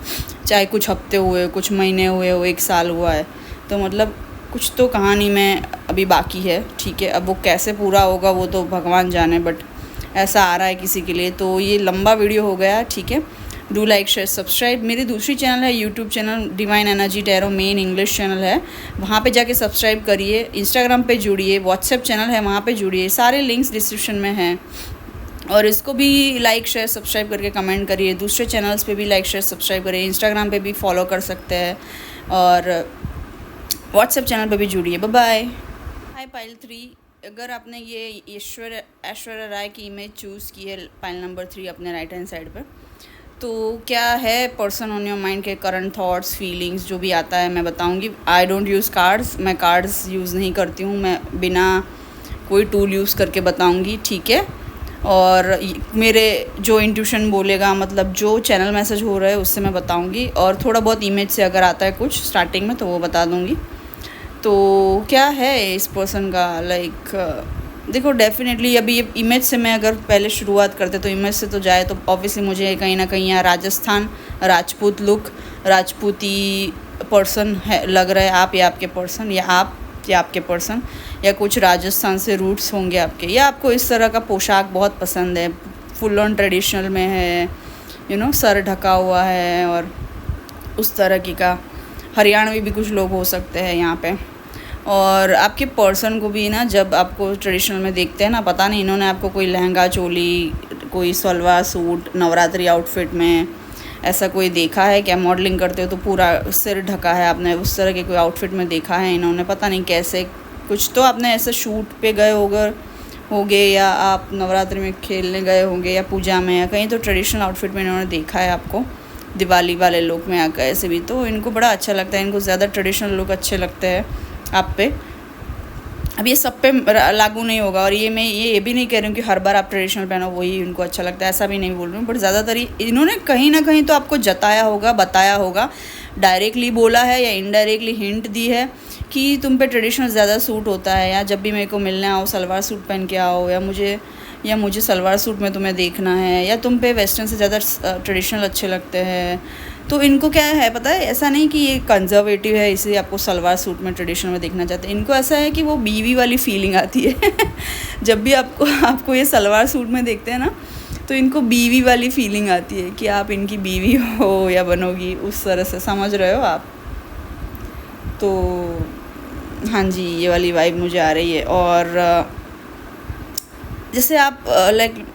चाहे कुछ हफ्ते हुए, कुछ महीने हुए हो, 1 साल हुआ है, तो मतलब कुछ तो कहानी में अभी बाकी है। ठीक है, अब वो कैसे पूरा होगा वो तो भगवान जाने, बट ऐसा आ रहा है किसी के लिए। तो ये लंबा वीडियो हो गया, ठीक है। Do like share subscribe. मेरी दूसरी चैनल है YouTube channel divine energy tarot, main English channel है, वहाँ पे जाके सब्सक्राइब करिए। इंस्टाग्राम पे जुड़िए, व्हाट्सएप चैनल है वहाँ पे जुड़िए, सारे लिंक्स डिस्क्रिप्शन में हैं। और इसको भी लाइक शेयर सब्सक्राइब करके कमेंट करिए। दूसरे चैनल्स पे भी लाइक शेयर सब्सक्राइब करिए, इंस्टाग्राम पे भी फॉलो कर सकते हैं और व्हाट्सएप चैनल पे भी जुड़िए। Bye bye. हाय पाइल 3, अगर आपने ये ऐश्वर्या राय की इमेज चूज़ की है, पाइल नंबर 3 अपने राइट हैंड साइड पर, तो क्या है पर्सन ऑन योर माइंड के करंट थॉट्स फीलिंग्स जो भी आता है मैं बताऊंगी। आई डोंट यूज़ कार्ड्स, मैं कार्ड्स यूज़ नहीं करती हूँ, मैं बिना कोई टूल यूज़ करके बताऊंगी, ठीक है। और मेरे जो इंट्यूशन बोलेगा, मतलब जो चैनल मैसेज हो रहा है उससे मैं बताऊंगी, और थोड़ा बहुत इमेज से अगर आता है कुछ स्टार्टिंग में तो वो बता दूंगी। तो क्या है इस पर्सन का देखो डेफिनेटली अभी ये इमेज से मैं अगर पहले शुरुआत करते तो इमेज से तो जाए तो ऑब्वियसली मुझे कहीं ना कहीं यहाँ राजस्थान, राजपूत लुक, राजपूती पर्सन है लग रहा है। आप या आपके पर्सन, या आप या आपके पर्सन, या कुछ राजस्थान से रूट्स होंगे आपके, या आपको इस तरह का पोशाक बहुत पसंद है, फुल ऑन ट्रेडिशनल में है, सर ढका हुआ है और उस तरह की का। हरियाणवी भी कुछ लोग हो सकते हैं यहाँ पे। और आपके पर्सन को भी ना जब आपको ट्रेडिशनल में देखते हैं ना, पता नहीं इन्होंने आपको कोई लहंगा चोली, कोई सलवार सूट, नवरात्रि आउटफिट में ऐसा कोई देखा है क्या? मॉडलिंग करते हो तो पूरा सिर ढका है आपने, उस तरह के कोई आउटफिट में देखा है इन्होंने? पता नहीं कैसे, कुछ तो आपने ऐसे शूट पे गए होगे या आप नवरात्रि में खेलने गए होंगे या पूजा में या कहीं, तो ट्रेडिशनल आउटफिट में इन्होंने देखा है आपको, दिवाली वाले लुक में आकर ऐसे भी। तो इनको बड़ा अच्छा लगता है, इनको ज़्यादा ट्रेडिशनल लुक अच्छे लगते हैं आप पे। अब ये सब पे लागू नहीं होगा, और मैं ये भी नहीं कह रही हूँ कि हर बार आप ट्रेडिशनल पहनो वही उनको अच्छा लगता है, ऐसा भी नहीं बोल रही हूँ। बट ज़्यादातर इन्होंने कहीं ना कहीं तो आपको जताया होगा, बताया होगा, डायरेक्टली बोला है या इनडायरेक्टली हिंट दी है कि तुम पे ट्रेडिशनल ज़्यादा सूट होता है, या जब भी मेरे को मिलने आओ सलवार सूट पहन के आओ, या मुझे सलवार सूट में तुम्हें देखना है, या तुम पे वेस्टर्न से ज़्यादा ट्रेडिशनल अच्छे लगते हैं। तो इनको क्या है पता है, ऐसा नहीं कि ये कंजर्वेटिव है इसलिए आपको सलवार सूट में ट्रेडिशनल में देखना चाहते हैं। इनको ऐसा है कि वो बीवी वाली फीलिंग आती है जब भी आपको ये सलवार सूट में देखते हैं ना, तो इनको बीवी वाली फीलिंग आती है कि आप इनकी बीवी हो या बनोगी, उस तरह से, समझ रहे हो आप? तो हाँ जी, ये वाली वाइब मुझे आ रही है। और जैसे आप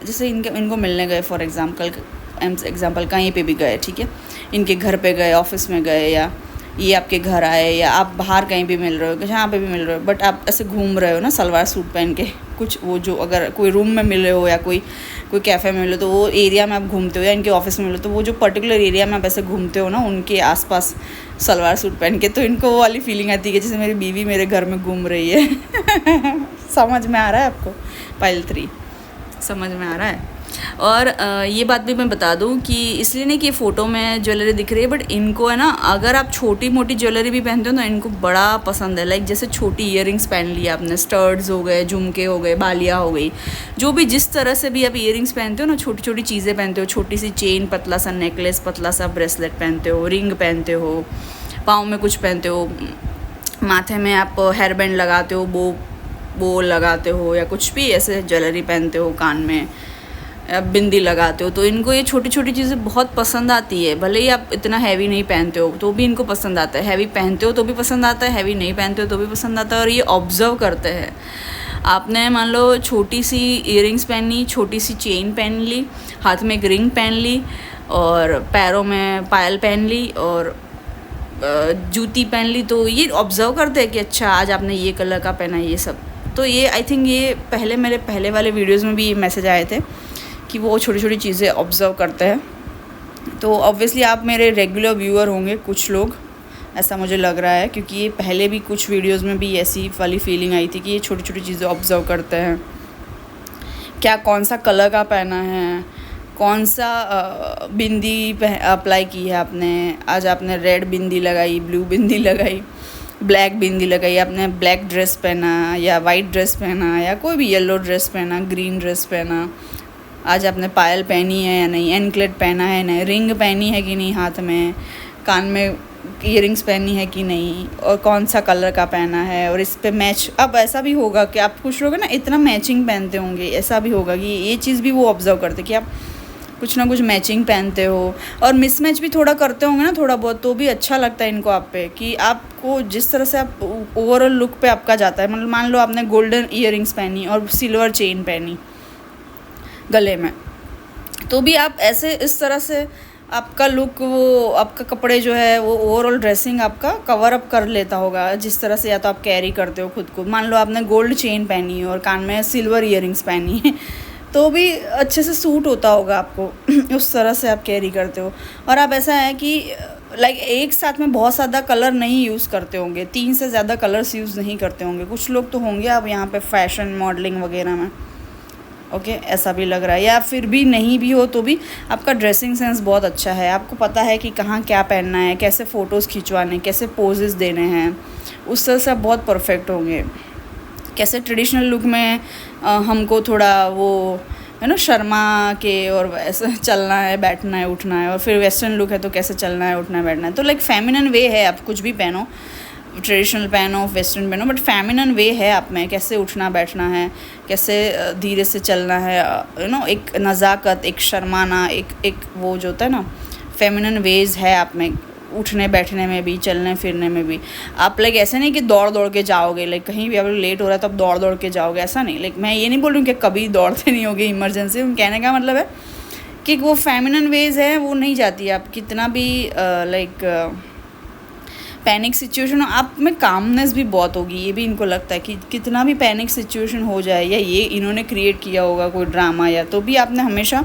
जैसे इनको मिलने गए फॉर एग्जाम्पल कहीं पे भी गए, ठीक है, इनके घर पे गए, ऑफिस में गए, या ये आपके घर आए, या आप बाहर कहीं भी मिल रहे हो, जहाँ पे भी मिल रहे हो, बट आप ऐसे घूम रहे हो ना सलवार सूट पहन के, कुछ वो जो अगर कोई रूम में मिले हो या कोई कैफ़े में मिले तो वो एरिया में आप घूमते हो, या इनके ऑफिस में मिले तो वो जो पर्टिकुलर एरिया में आप ऐसे घूमते हो ना उनके आसपास सलवार सूट पहन के, तो इनको वो वाली फीलिंग आती है कि जैसे मेरी बीवी मेरे घर में घूम रही है समझ में आ रहा है आपको? पाइल 3 समझ में आ रहा है। और ये बात भी मैं बता दूं कि इसलिए नहीं कि फ़ोटो में ज्वेलरी दिख रही है, बट इनको है ना, अगर आप छोटी मोटी ज्वेलरी भी पहनते हो ना इनको बड़ा पसंद है। जैसे छोटी ईयरिंग्स पहन लिया आपने, स्टड्स हो गए, झुमके हो गए, बालियाँ हो गई, जो भी जिस तरह से भी आप ईयरिंग्स पहनते हो ना, छोटी छोटी चीज़ें पहनते हो, छोटी सी चेन, पतला सा नेकलेस, पतला सा ब्रेसलेट पहनते हो, रिंग पहनते हो, पाँव में कुछ पहनते हो, माथे में आप हेयर बैंड लगाते हो, बो लगाते हो, या कुछ भी ऐसे ज्वेलरी पहनते हो, कान में बिंदी लगाते हो, तो इनको ये छोटी छोटी चीज़ें बहुत पसंद आती है। भले ही आप इतना हैवी नहीं पहनते हो तो भी इनको पसंद आता है, हैवी पहनते हो तो भी पसंद आता है, हैवी नहीं पहनते हो तो भी पसंद आता है। और ये ऑब्ज़र्व करते हैं। आपने मान लो छोटी सी ईयरिंग्स पहनी, छोटी सी चेन पहन ली, हाथ में एक रिंग पहन ली, और पैरों में पायल पहन ली, और जूती पहन ली, तो ये ऑब्ज़र्व करते हैं कि अच्छा आज आपने ये कलर का पहना, ये सब। तो ये आई थिंक ये मेरे पहले वाले वीडियोज़ में भी ये मैसेज आए थे कि वो छोटी छोटी चीज़ें ऑब्ज़र्व करते हैं। तो ऑब्वियसली आप मेरे रेगुलर व्यूअर होंगे कुछ लोग, ऐसा मुझे लग रहा है, क्योंकि ये पहले भी कुछ वीडियोज़ में भी ऐसी वाली फीलिंग आई थी कि ये छोटी छोटी चीज़ें ऑब्ज़र्व करते हैं। क्या कौन सा कलर का पहना है, कौन सा बिंदी अप्लाई की है आपने, आज आपने रेड बिंदी लगाई, ब्लू बिंदी लगाई, ब्लैक बिंदी लगाई, आपने ब्लैक ड्रेस पहना या वाइट ड्रेस पहना, या कोई भी येलो ड्रेस पहना, ग्रीन ड्रेस पहना, आज आपने पायल पहनी है या नहीं, एनक्लेट पहना है नहीं, रिंग पहनी है कि नहीं हाथ में, कान में ईयरिंग्स पहनी है कि नहीं, और कौन सा कलर का पहना है, और इस पे मैच। अब ऐसा भी होगा कि आप कुछ लोग ना इतना मैचिंग पहनते होंगे, ऐसा भी होगा कि ये चीज़ भी वो ऑब्ज़र्व करते कि आप कुछ ना कुछ मैचिंग पहनते हो, और मिसमैच भी थोड़ा करते होंगे ना थोड़ा बहुत, तो भी अच्छा लगता है इनको आप पे, कि आपको जिस तरह से आप ओवरऑल लुक पे आपका जाता है। मतलब मान लो आपने गोल्डन ईयरिंग्स पहनी और सिल्वर चेन पहनी गले में, तो भी आप ऐसे इस तरह से आपका लुक, वो आपका कपड़े जो है वो ओवरऑल ड्रेसिंग आपका कवर अप कर लेता होगा, जिस तरह से या तो आप कैरी करते हो खुद को। मान लो आपने गोल्ड चेन पहनी और कान में सिल्वर ईयरिंग्स पहनी तो भी अच्छे से सूट होता होगा आपको उस तरह से आप कैरी करते हो। और आप ऐसा है कि लाइक एक साथ में बहुत ज़्यादा कलर नहीं यूज़ करते होंगे, 3 से ज़्यादा कलर्स यूज़ नहीं करते होंगे। कुछ लोग तो होंगे आप यहाँ पे फैशन मॉडलिंग वगैरह में, ओके ऐसा भी लग रहा है। या फिर भी नहीं भी हो तो भी आपका ड्रेसिंग सेंस बहुत अच्छा है, आपको पता है कि कहाँ क्या पहनना है, कैसे फ़ोटोज़ खिंचवाने, कैसे पोजेस देने हैं, उस तरह से आप बहुत परफेक्ट होंगे। कैसे ट्रेडिशनल लुक में हमको थोड़ा वो है ना शर्मा के और वैसे चलना है, बैठना है, उठना है, और फिर वेस्टर्न लुक है तो कैसे चलना है, उठना है, बैठना है। तो लाइक फेमिनन वे है, आप कुछ भी पहनो, ट्रेडिशनल पहनो, वेस्टर्न पहनो, बट फेमिनन वे है आप में, कैसे उठना बैठना है, कैसे धीरे से चलना है, एक नज़ाकत, एक शर्माना, एक वो जो होता है ना फेमिनन वेज है आप में, उठने बैठने में भी, चलने फिरने में भी। आप लाइक ऐसे नहीं कि दौड़ दौड़ के जाओगे, लाइक कहीं भी आप लेट हो रहा है तो आप दौड़ दौड़ के जाओगे, ऐसा नहीं। लाइक मैं ये नहीं बोल रही हूँ कि कभी दौड़ते नहीं होगे इमरजेंसी, कहने का मतलब है कि वो फेमिनन वेज है वो नहीं जाती। आप कितना भी लाइक पैनिक सिचुएशन हो, आप में कामनेस भी बहुत होगी। ये भी इनको लगता है कि कितना भी पैनिक सिचुएशन हो जाए, या ये इन्होंने क्रिएट किया होगा कोई ड्रामा, या तो भी आपने हमेशा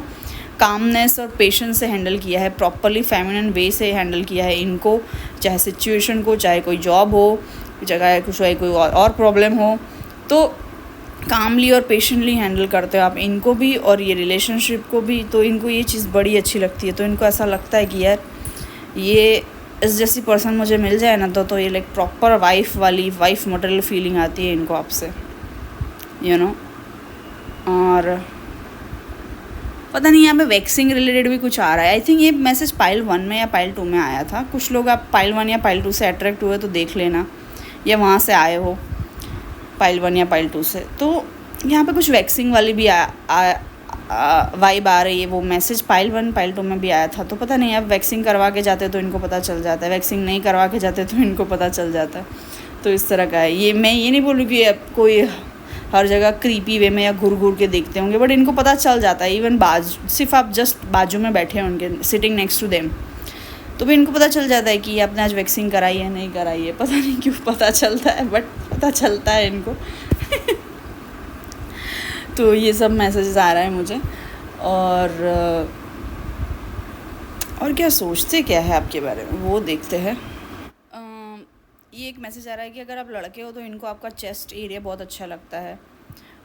कामनेस और पेशेंस से हैंडल किया है, प्रॉपरली फेमिनिन वे से हैंडल किया है इनको, चाहे सिचुएशन को, चाहे कोई जॉब हो, चाहे कुछ कोई और प्रॉब्लम हो, तो कामली और पेशेंटली हैंडल करते हो आप इनको भी और ये रिलेशनशिप को भी। तो इनको ये चीज़ बड़ी अच्छी लगती है। तो इनको ऐसा लगता है कि यार ये इस जैसी पर्सन मुझे मिल जाए ना तो ये like proper wife material feeling आती है इनको आपसे, और पता नहीं यहाँ पे वैक्सिंग रिलेटेड भी कुछ आ रहा है। आई थिंक ये मैसेज पाइल 1 में या पाइल 2 में आया था। कुछ लोग आप पाइल 1 या पाइल 2 से अट्रैक्ट हुए तो देख लेना, या वहाँ से आए हो पाइल 1 या पाइल 2 से। तो यहाँ पे कुछ वैक्सिंग वाली भी वाइब आ रही है। वो मैसेज पाइल 1 पाइल 2 में भी आया था। तो पता नहीं, आप वैक्सिंग करवा के जाते तो इनको पता चल जाता है, वैक्सिंग नहीं करवा के जाते तो इनको पता चल जाता है। तो इस तरह का है ये। मैं ये नहीं बोलूँ कि कोई हर जगह क्रीपी वे में या घूर घूर के देखते होंगे, बट इनको पता चल जाता है। इवन सिर्फ आप जस्ट बाजू में बैठे हैं उनके, सिटिंग नेक्स्ट टू देम, तो भी इनको पता चल जाता है कि आपने आज वैक्सिंग कराई है नहीं कराई है। पता नहीं क्यों पता चलता है, बट पता चलता है इनको तो ये सब मैसेजेस आ रहा है मुझे। और क्या सोचते क्या है आपके बारे में वो देखते हैं। ये एक मैसेज आ रहा है कि अगर आप लड़के हो तो इनको आपका चेस्ट एरिया बहुत अच्छा लगता है।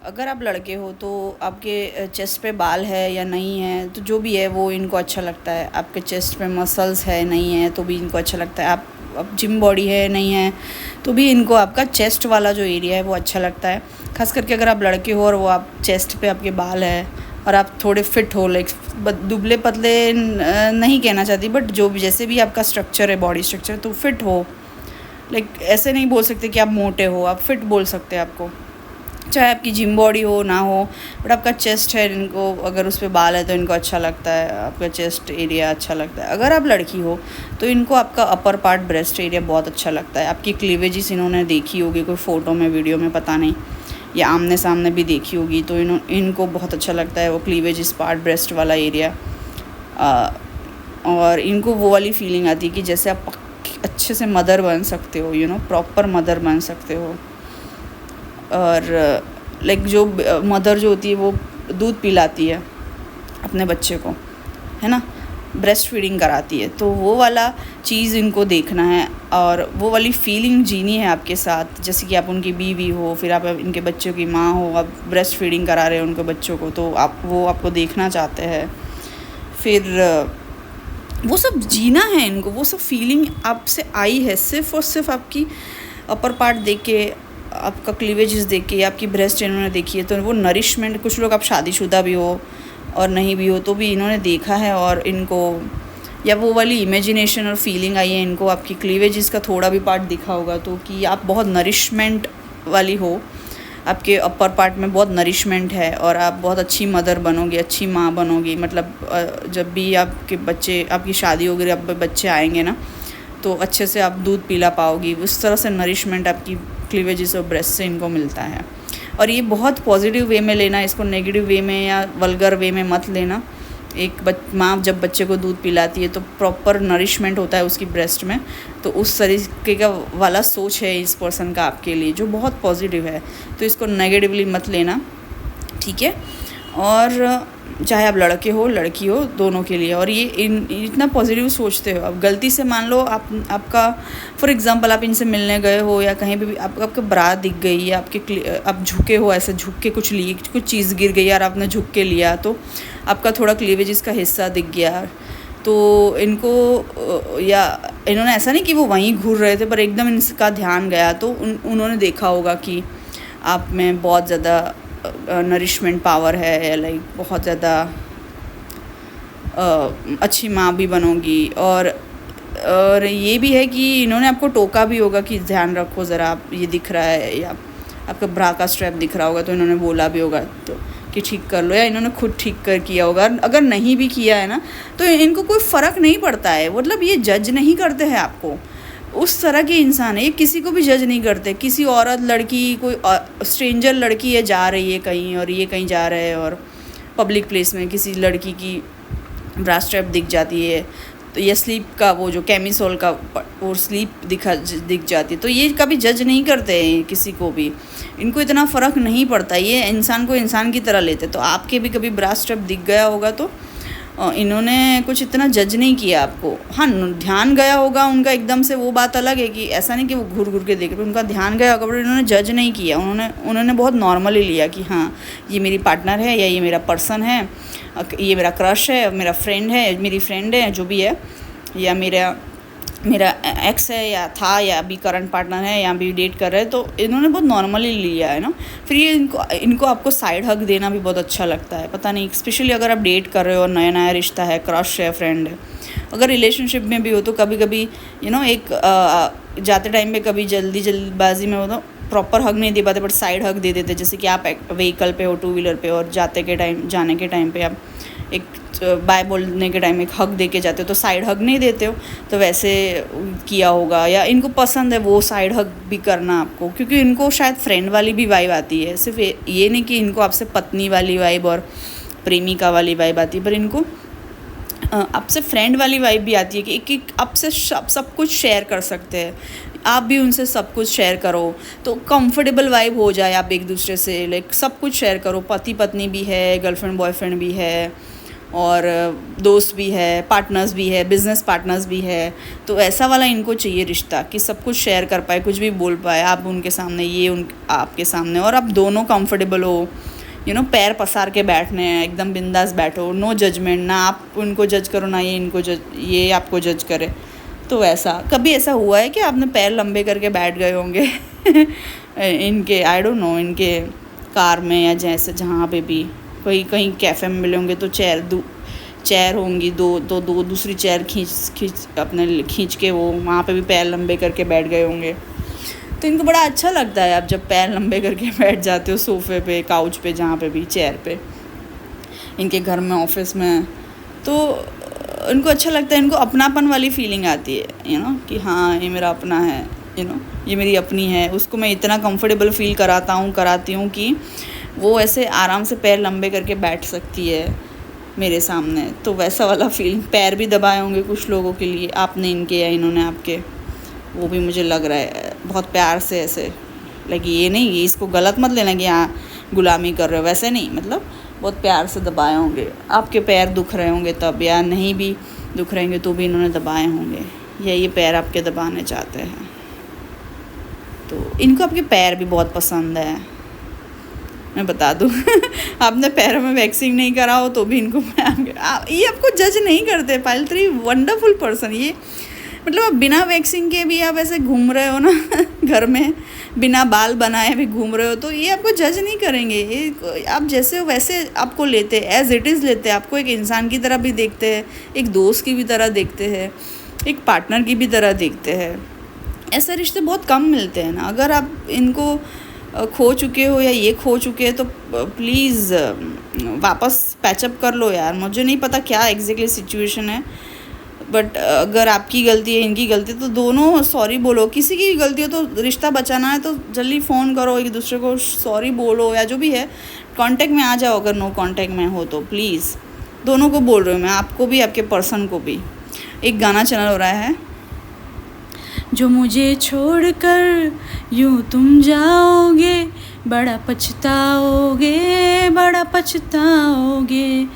अगर आप लड़के हो तो आपके चेस्ट पे बाल है या नहीं है, तो जो भी है वो इनको अच्छा लगता है। आपके चेस्ट पे मसल्स है नहीं है तो भी इनको अच्छा लगता है। आप जिम बॉडी है नहीं है तो भी इनको आपका चेस्ट वाला जो एरिया है वो अच्छा लगता है। खास करके अगर आप लड़के हो और वो आप चेस्ट पे आपके बाल है और आप थोड़े फिट हो, लाइक दुबले पतले नहीं कहना चाहती, बट जो भी जैसे भी आपका स्ट्रक्चर है, बॉडी स्ट्रक्चर, तो फिट हो। लाइक ऐसे नहीं बोल सकते कि आप मोटे हो, आप फिट बोल सकते हैं आपको, चाहे आपकी जिम बॉडी हो ना हो, बट आपका चेस्ट है, इनको अगर उस पर बाल है तो इनको अच्छा लगता है, आपका चेस्ट एरिया अच्छा लगता है। अगर आप लड़की हो तो इनको आपका अपर पार्ट ब्रेस्ट एरिया बहुत अच्छा लगता है। आपकी क्लीवेजेस इन्होंने देखी होगी कोई फ़ोटो में, वीडियो में, पता नहीं, या आमने सामने भी देखी होगी, तो इनको बहुत अच्छा लगता है वो क्लीवेजेस पार्ट, ब्रेस्ट वाला एरिया। और इनको वो वाली फीलिंग आती है कि जैसे आप अच्छे से मदर बन सकते हो, प्रॉपर मदर बन सकते हो। और लाइक जो मदर जो होती है वो दूध पिलाती है अपने बच्चे को, है ना, ब्रेस्ट फीडिंग कराती है, तो वो वाला चीज़ इनको देखना है और वो वाली फीलिंग जीनी है आपके साथ। जैसे कि आप उनकी बीवी हो, फिर आप इनके बच्चों की माँ हो, आप ब्रेस्ट फीडिंग करा रहे हो उनके बच्चों को, तो वो आपको देखना चाहते हैं। फिर वो सब जीना है इनको, वो सब फीलिंग आपसे आई है सिर्फ और सिर्फ आपकी अपर पार्ट देख के, आपका क्लीवेजेस देख के, आपकी ब्रेस्ट इन्होंने देखी है, तो वो नरिशमेंट। कुछ लोग आप शादीशुदा भी हो और नहीं भी हो तो भी इन्होंने देखा है, और इनको या वो वाली इमेजिनेशन और फीलिंग आई है इनको, आपकी क्लीवेजेस का थोड़ा भी पार्ट दिखा होगा तो कि आप बहुत नरिशमेंट वाली हो, आपके अपर पार्ट में बहुत नरिशमेंट है और आप बहुत अच्छी मदर बनोगी, अच्छी माँ बनोगी। मतलब जब भी आपके बच्चे, आपकी शादी होगी, आप बच्चे आएंगे ना, तो अच्छे से आप दूध पिला पाओगी। उस तरह से नरिशमेंट आपकी क्लीवेजेस और ब्रेस्ट से इनको मिलता है। और ये बहुत पॉजिटिव वे में लेना, इसको नेगेटिव वे में या वल्गर वे में मत लेना। एक माँ जब बच्चे को दूध पिलाती है तो प्रॉपर नरिशमेंट होता है उसकी ब्रेस्ट में, तो उस तरीके का वाला सोच है इस पर्सन का आपके लिए जो बहुत पॉजिटिव है, तो इसको नेगेटिवली मत लेना, ठीक है। और चाहे आप लड़के हो लड़की हो, दोनों के लिए। और ये इतना पॉजिटिव सोचते हो। अब गलती से मान लो आपका फॉर एग्जांपल आप इनसे मिलने गए हो या कहीं भी आपका ब्रा दिख गई या आप झुके हो, ऐसे झुक के कुछ चीज़ गिर गई यार, आपने झुक के लिया तो आपका थोड़ा क्लीवेज का हिस्सा दिख गया। तो इनको या इन्होंने ऐसा नहीं कि वो वहीं घूर रहे थे, पर एकदम इनका ध्यान गया तो उन्होंने देखा होगा कि आप में बहुत ज़्यादा नरिशमेंट पावर है, लाइक बहुत ज़्यादा अच्छी माँ भी बनोगी। और ये भी है कि इन्होंने आपको टोका भी होगा कि ध्यान रखो ज़रा, आप ये दिख रहा है या आपका ब्रा का स्ट्रैप दिख रहा होगा तो इन्होंने बोला भी होगा तो कि ठीक कर लो, या इन्होंने खुद ठीक कर किया होगा। अगर नहीं भी किया है ना तो इनको कोई फ़र्क नहीं पड़ता है, मतलब ये जज नहीं करते हैं आपको। उस तरह के इंसान है ये, किसी को भी जज नहीं करते। किसी औरत लड़की कोई स्ट्रेंजर लड़की है जा रही है कहीं और ये कहीं जा रहे हैं और पब्लिक प्लेस में किसी लड़की की ब्रा स्ट्रैप दिख जाती है तो ये स्लीप का वो जो कैमिसोल का वो स्लीप दिख जाती है तो ये कभी जज नहीं करते हैं किसी को भी। इनको इतना फ़र्क नहीं पड़ता, ये इंसान को इंसान की तरह लेते। तो आपके भी कभी ब्रा स्ट्रैप दिख गया होगा तो इन्होंने कुछ इतना जज नहीं किया आपको। हाँ, ध्यान गया होगा उनका एकदम से, वो बात अलग है कि ऐसा नहीं कि वो घूर घूर के देख रहे, उनका ध्यान गया होगा, पर इन्होंने जज नहीं किया। उन्होंने बहुत नॉर्मली लिया कि हाँ ये मेरी पार्टनर है या ये मेरा पर्सन है, ये मेरा क्रश है, मेरा फ्रेंड है, मेरी फ्रेंड है, जो भी है, या मेरा एक्स है या था या अभी करंट पार्टनर है या अभी डेट कर रहे हैं। तो इन्होंने बहुत नॉर्मली लिया है ना। फिर ये इनको आपको साइड हग देना भी बहुत अच्छा लगता है, पता नहीं, स्पेशली अगर आप डेट कर रहे हो और नया नया रिश्ता है, क्रश है, फ्रेंड है। अगर रिलेशनशिप में भी हो तो कभी कभी एक जाते टाइम पे कभी जल्दबाजी में हो तो प्रॉपर हग नहीं दे पाते, बट साइड हग दे देते। जैसे कि आप व्हीकल पे हो, टू व्हीलर पे, और जाने के टाइम पे आप एक बाय बोलने के टाइम एक हग दे के जाते हो तो साइड हग नहीं देते हो, तो वैसे किया होगा। या इनको पसंद है वो साइड हग भी करना आपको, क्योंकि इनको शायद फ्रेंड वाली भी वाइब आती है। सिर्फ ये नहीं कि इनको आपसे पत्नी वाली वाइब और प्रेमिका वाली वाइब आती है, पर इनको आपसे फ्रेंड वाली वाइब भी आती है कि आपसे सब कुछ शेयर कर सकते हैं, आप भी उनसे सब कुछ शेयर करो तो कंफर्टेबल वाइब हो जाए। आप एक दूसरे से लाइक सब कुछ शेयर करो, पति पत्नी भी है, गर्लफ्रेंड बॉयफ्रेंड भी है, और दोस्त भी है, पार्टनर्स भी है, बिज़नेस पार्टनर्स भी है। तो ऐसा वाला इनको चाहिए रिश्ता कि सब कुछ शेयर कर पाए, कुछ भी बोल पाए, आप उनके सामने, ये आपके सामने, और आप दोनों कंफर्टेबल हो। पैर पसार के बैठने हैं, एकदम बिंदास बैठो, नो जजमेंट, ना आप उनको जज करो ना ये आपको जज करे। तो कभी ऐसा हुआ है कि आपने पैर लंबे करके बैठ गए होंगे इनके, आई डोंट नो, इनके कार में या जैसे जहाँ पे भी कहीं कैफ़े में मिले होंगे तो चेयर होंगी दो दूसरी चेयर खींच के वो वहाँ पे भी पैर लंबे करके बैठ गए होंगे। तो इनको बड़ा अच्छा लगता है आप जब पैर लंबे करके बैठ जाते हो सोफ़े पे, काउच पे, जहाँ पे भी, चेयर पे, इनके घर में, ऑफिस में। तो इनको अच्छा लगता है, इनको अपनापन वाली फीलिंग आती है कि हाँ ये मेरा अपना है, ये मेरी अपनी है। उसको मैं इतना कंफर्टेबल फील कराती हूँ कि वो ऐसे आराम से पैर लंबे करके बैठ सकती है मेरे सामने। तो वैसा वाला फीलिंग, पैर भी दबाए होंगे कुछ लोगों के लिए, आपने इनके या इन्होंने आपके, वो भी मुझे लग रहा है बहुत प्यार से ऐसे लगी। ये नहीं कि इसको गलत मत लेना कि हाँ गुलामी कर रहे हो, वैसे नहीं, मतलब बहुत प्यार से दबाए होंगे। आपके पैर दुख रहे होंगे तब, या नहीं भी दुख रहेंगे तो भी इन्होंने दबाए होंगे, या ये पैर आपके दबाने चाहते हैं। तो इनको आपके पैर भी बहुत पसंद है, मैं बता दूँ आपने पैरों में वैक्सिंग नहीं करा हो तो भी इनको ये आपको जज नहीं करते। पायल 3 वंडरफुल पर्सन ये, मतलब आप बिना वैक्सिंग के भी आप ऐसे घूम रहे हो ना घर में, बिना बाल बनाए भी घूम रहे हो, तो ये आपको जज नहीं करेंगे। ये आप जैसे हो वैसे आपको लेते, एज इट इज़ लेते, आपको एक इंसान की तरह भी देखते हैं, एक दोस्त की भी तरह देखते हैं, एक पार्टनर की भी तरह देखते हैं। ऐसे रिश्ते बहुत कम मिलते हैं ना। अगर आप इनको खो चुके हो या ये खो चुके हैं तो प्लीज़ वापस पैचअप कर लो यार। मुझे नहीं पता क्या एग्जैक्टली सिचुएशन है, बट अगर आपकी गलती है, इनकी गलती है, तो दोनों सॉरी बोलो। किसी की गलती हो तो रिश्ता बचाना है तो जल्दी फ़ोन करो, एक दूसरे को सॉरी बोलो, या जो भी है कांटेक्ट में आ जाओ। अगर नो कांटेक्ट में हो तो प्लीज़, दोनों को बोल रही हूँ मैं, आपको भी, आपके पर्सन को भी। एक गाना चैनल हो रहा है, जो मुझे छोड़कर यूँ तुम जाओगे, बड़ा पछताओगे, बड़ा पछताओगे,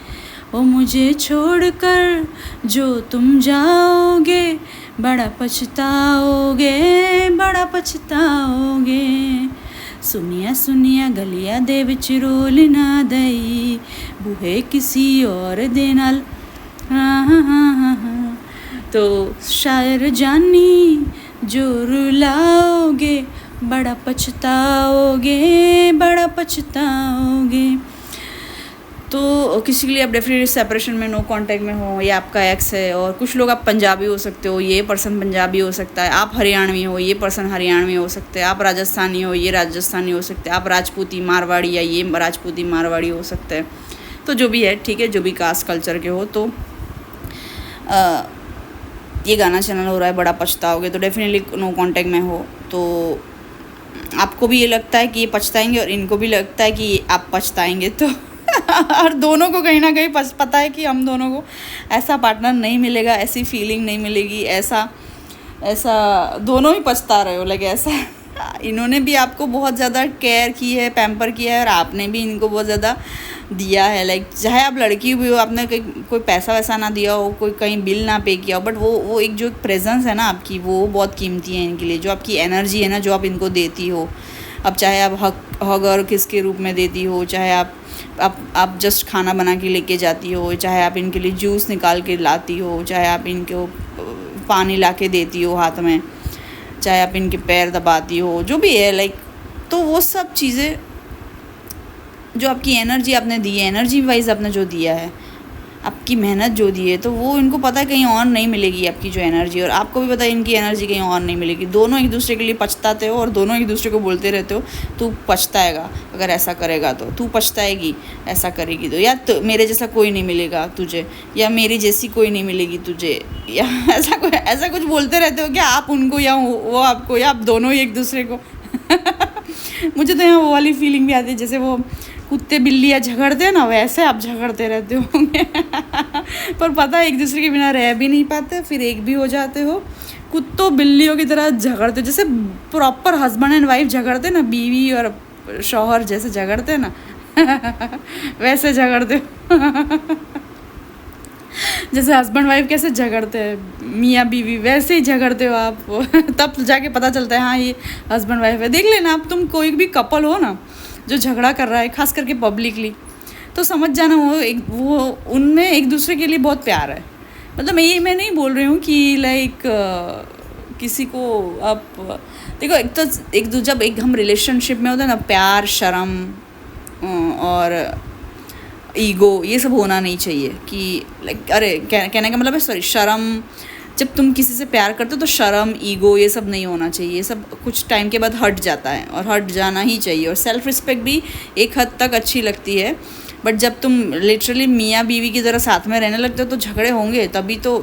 ओ मुझे छोड़कर जो तुम जाओगे, बड़ा पछताओगे, बड़ा पछताओगे। सुनिया सुनिया गलिया दे विच रोल ना दई, बूहे किसी और दे नाल। तो शायर जानी जो रुलाओगे, बड़ा पछताओगे, बड़ा पछताओगे। तो किसी के लिए आप डेफिनेटली सेपरेशन में, नो कांटेक्ट में हो, ये आपका एक्स है। और कुछ लोग आप पंजाबी हो सकते हो, ये पर्सन पंजाबी हो सकता है। आप हरियाणवी हो, ये पर्सन हरियाणवी हो सकते हैं। आप राजस्थानी हो, ये राजस्थानी हो सकते हैं। आप राजपूती मारवाड़ी, या ये राजपूती मारवाड़ी हो सकते हैं। तो जो भी है, ठीक है, जो भी कास्ट कल्चर के हो। तो ये गाना चैनल हो रहा है बड़ा पछताओगे, तो डेफिनेटली नो कांटेक्ट में हो तो आपको भी ये लगता है कि ये पछताएंगे और इनको भी लगता है कि आप पछताएंगे। तो और दोनों को कहीं ना कहीं पता है कि हम दोनों को ऐसा पार्टनर नहीं मिलेगा, ऐसी फीलिंग नहीं मिलेगी, ऐसा दोनों ही पछता रहे हो। लाइक ऐसा इन्होंने भी आपको बहुत ज़्यादा केयर की है, पैम्पर किया है, और आपने भी इनको बहुत ज़्यादा दिया है। लाइक चाहे आप लड़की भी हो, आपने कोई पैसा वैसा ना दिया हो, कोई कहीं बिल ना पे किया हो, बट वो एक जो प्रेजेंस है ना आपकी, वो बहुत कीमती है इनके लिए। जो आपकी एनर्जी है ना, जो आप इनको देती हो, अब चाहे आप हग और किस के रूप में देती हो, चाहे आप जस्ट खाना बना के लेके जाती हो, चाहे आप इनके लिए जूस निकाल के लाती हो, चाहे आप इनको पानी ला के देती हो हाथ में, चाहे आप इनके पैर दबाती हो, जो भी है लाइक। तो वो सब चीज़ें जो आपकी एनर्जी आपने दी है, एनर्जी वाइज आपने जो दिया है, आपकी मेहनत जो दी है, तो वो इनको पता है कहीं और नहीं मिलेगी आपकी जो एनर्जी, और आपको भी पता है इनकी एनर्जी कहीं और नहीं मिलेगी। दोनों एक दूसरे के लिए पछताते हो और दोनों एक दूसरे को बोलते रहते हो, तू पछताएगा अगर ऐसा करेगा, तो तू पछताएगी ऐसा करेगी, तो या तो मेरे जैसा कोई नहीं मिलेगा तुझे, या मेरी जैसी कोई नहीं मिलेगी तुझे, या ऐसा कुछ बोलते रहते हो क्या आप उनको, या वो आपको, या आप दोनों ही एक दूसरे को। मुझे तो यहाँ वो वाली फीलिंग भी आती है जैसे वो कुत्ते बिल्लियाँ झगड़ते हैं ना, वैसे आप झगड़ते रहते होंगे। पर पता है एक दूसरे के बिना रह भी नहीं पाते, फिर एक भी हो जाते हो। कुत्तों बिल्लियों की तरह झगड़ते, जैसे प्रॉपर हस्बैंड एंड वाइफ झगड़ते ना, बीवी और शौहर जैसे झगड़ते ना, वैसे झगड़ते हो। जैसे हस्बैंड वाइफ कैसे झगड़ते हैं, मियाँ बीवी, वैसे ही झगड़ते हो आप। तब जाके पता चलता है हाँ ये हस्बैंड वाइफ है। देख लेना आप, तुम कोई भी कपल हो ना जो झगड़ा कर रहा है, खास करके पब्लिकली, तो समझ जाना वो उनमें एक दूसरे के लिए बहुत प्यार है। मतलब मैं नहीं बोल रही हूँ कि लाइक किसी को आप देखो, जब हम रिलेशनशिप में होते हैं ना, प्यार, शर्म और ईगो, ये सब होना नहीं चाहिए कि लाइक, अरे कहने का मतलब है, सॉरी, शर्म। जब तुम किसी से प्यार करते हो तो शर्म, ईगो, ये सब नहीं होना चाहिए। ये सब कुछ टाइम के बाद हट जाता है, और हट जाना ही चाहिए। और सेल्फ़ रिस्पेक्ट भी एक हद तक अच्छी लगती है, बट जब तुम लिटरली मियाँ बीवी की तरह साथ में रहने लगते हो तो झगड़े होंगे। तभी तो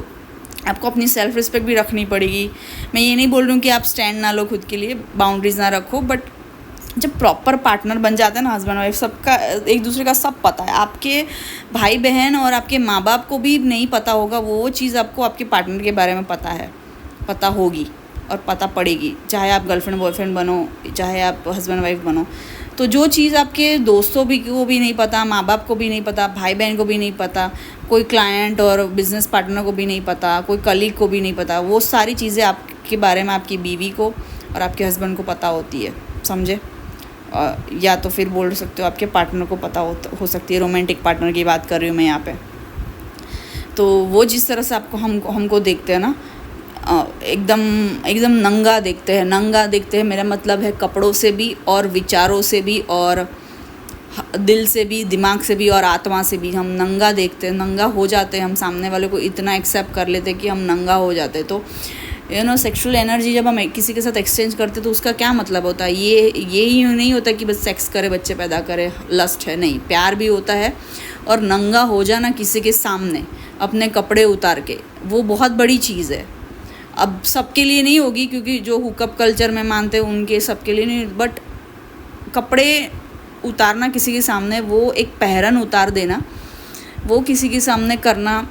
आपको अपनी सेल्फ़ रिस्पेक्ट भी रखनी पड़ेगी। मैं ये नहीं बोल रही हूँ कि आप स्टैंड ना लो खुद के लिए, बाउंड्रीज़ ना रखो, बट जब प्रॉपर पार्टनर बन जाते हैं ना, हस्बैंड वाइफ, सबका एक दूसरे का सब पता है। आपके भाई बहन और आपके माँ बाप को भी नहीं पता होगा वो चीज़, आपको आपके पार्टनर के बारे में पता है, पता होगी और पता पड़ेगी। चाहे आप गर्लफ्रेंड बॉयफ्रेंड बनो, चाहे आप हस्बैंड वाइफ बनो, तो जो चीज़ आपके दोस्तों को भी नहीं पता, माँ बाप को भी नहीं पता, भाई बहन को भी नहीं पता, कोई क्लाइंट और बिजनेस पार्टनर को भी नहीं पता, कोई कलीग को भी नहीं पता, वो सारी चीज़ें आपके बारे में आपकी बीवी को और आपके हस्बैंड को पता होती है, समझे। या तो फिर बोल सकते हो आपके पार्टनर को पता हो सकती है। रोमांटिक पार्टनर की बात कर रही हूँ मैं यहाँ पे। तो वो जिस तरह से आपको हमको देखते हैं ना, एकदम नंगा देखते हैं। मेरा मतलब है कपड़ों से भी, और विचारों से भी, और दिल से भी, दिमाग से भी, और आत्मा से भी हम नंगा देखते हैं, नंगा हो जाते हैं। हम सामने वाले को इतना एक्सेप्ट कर लेते हैं कि हम नंगा हो जाते हैं। तो सेक्सुअल एनर्जी जब हम किसी के साथ एक्सचेंज करते तो उसका क्या मतलब होता है? ये ही नहीं होता कि बस सेक्स करे, बच्चे पैदा करे, लस्ट है, नहीं, प्यार भी होता है। और नंगा हो जाना किसी के सामने अपने कपड़े उतार के, वो बहुत बड़ी चीज़ है। अब सबके लिए नहीं होगी, क्योंकि जो हुकअप कल्चर में मानते हैं उनके सबके लिए नहीं, बट कपड़े उतारना किसी के सामने, वो एक पहरन उतार देना, वो किसी के सामने करना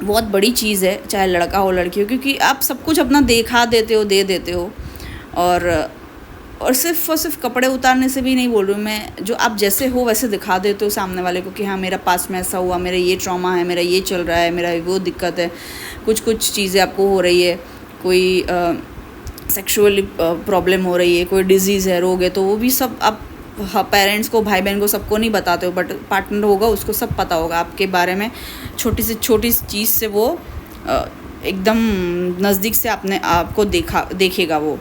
बहुत बड़ी चीज़ है, चाहे लड़का हो लड़की हो, क्योंकि आप सब कुछ अपना दे देते हो। और और सिर्फ कपड़े उतारने से भी नहीं बोल रही हूँ मैं, जो आप जैसे हो वैसे दिखा देते हो सामने वाले को कि हाँ मेरा पास में ऐसा हुआ, मेरा ये ट्रॉमा है, मेरा ये चल रहा है, मेरा वो दिक्कत है, कुछ चीज़ें आपको हो रही है, कोई सेक्सुअली प्रॉब्लम हो रही है, कोई डिजीज़ है, रोग है, तो वो भी सब आप पेरेंट्स को, भाई बहन को, सबको नहीं बताते हो, बट पार्टनर होगा उसको सब पता होगा आपके बारे में। छोटी से छोटी चीज़ से वो एकदम नज़दीक से आपको देखेगा वो,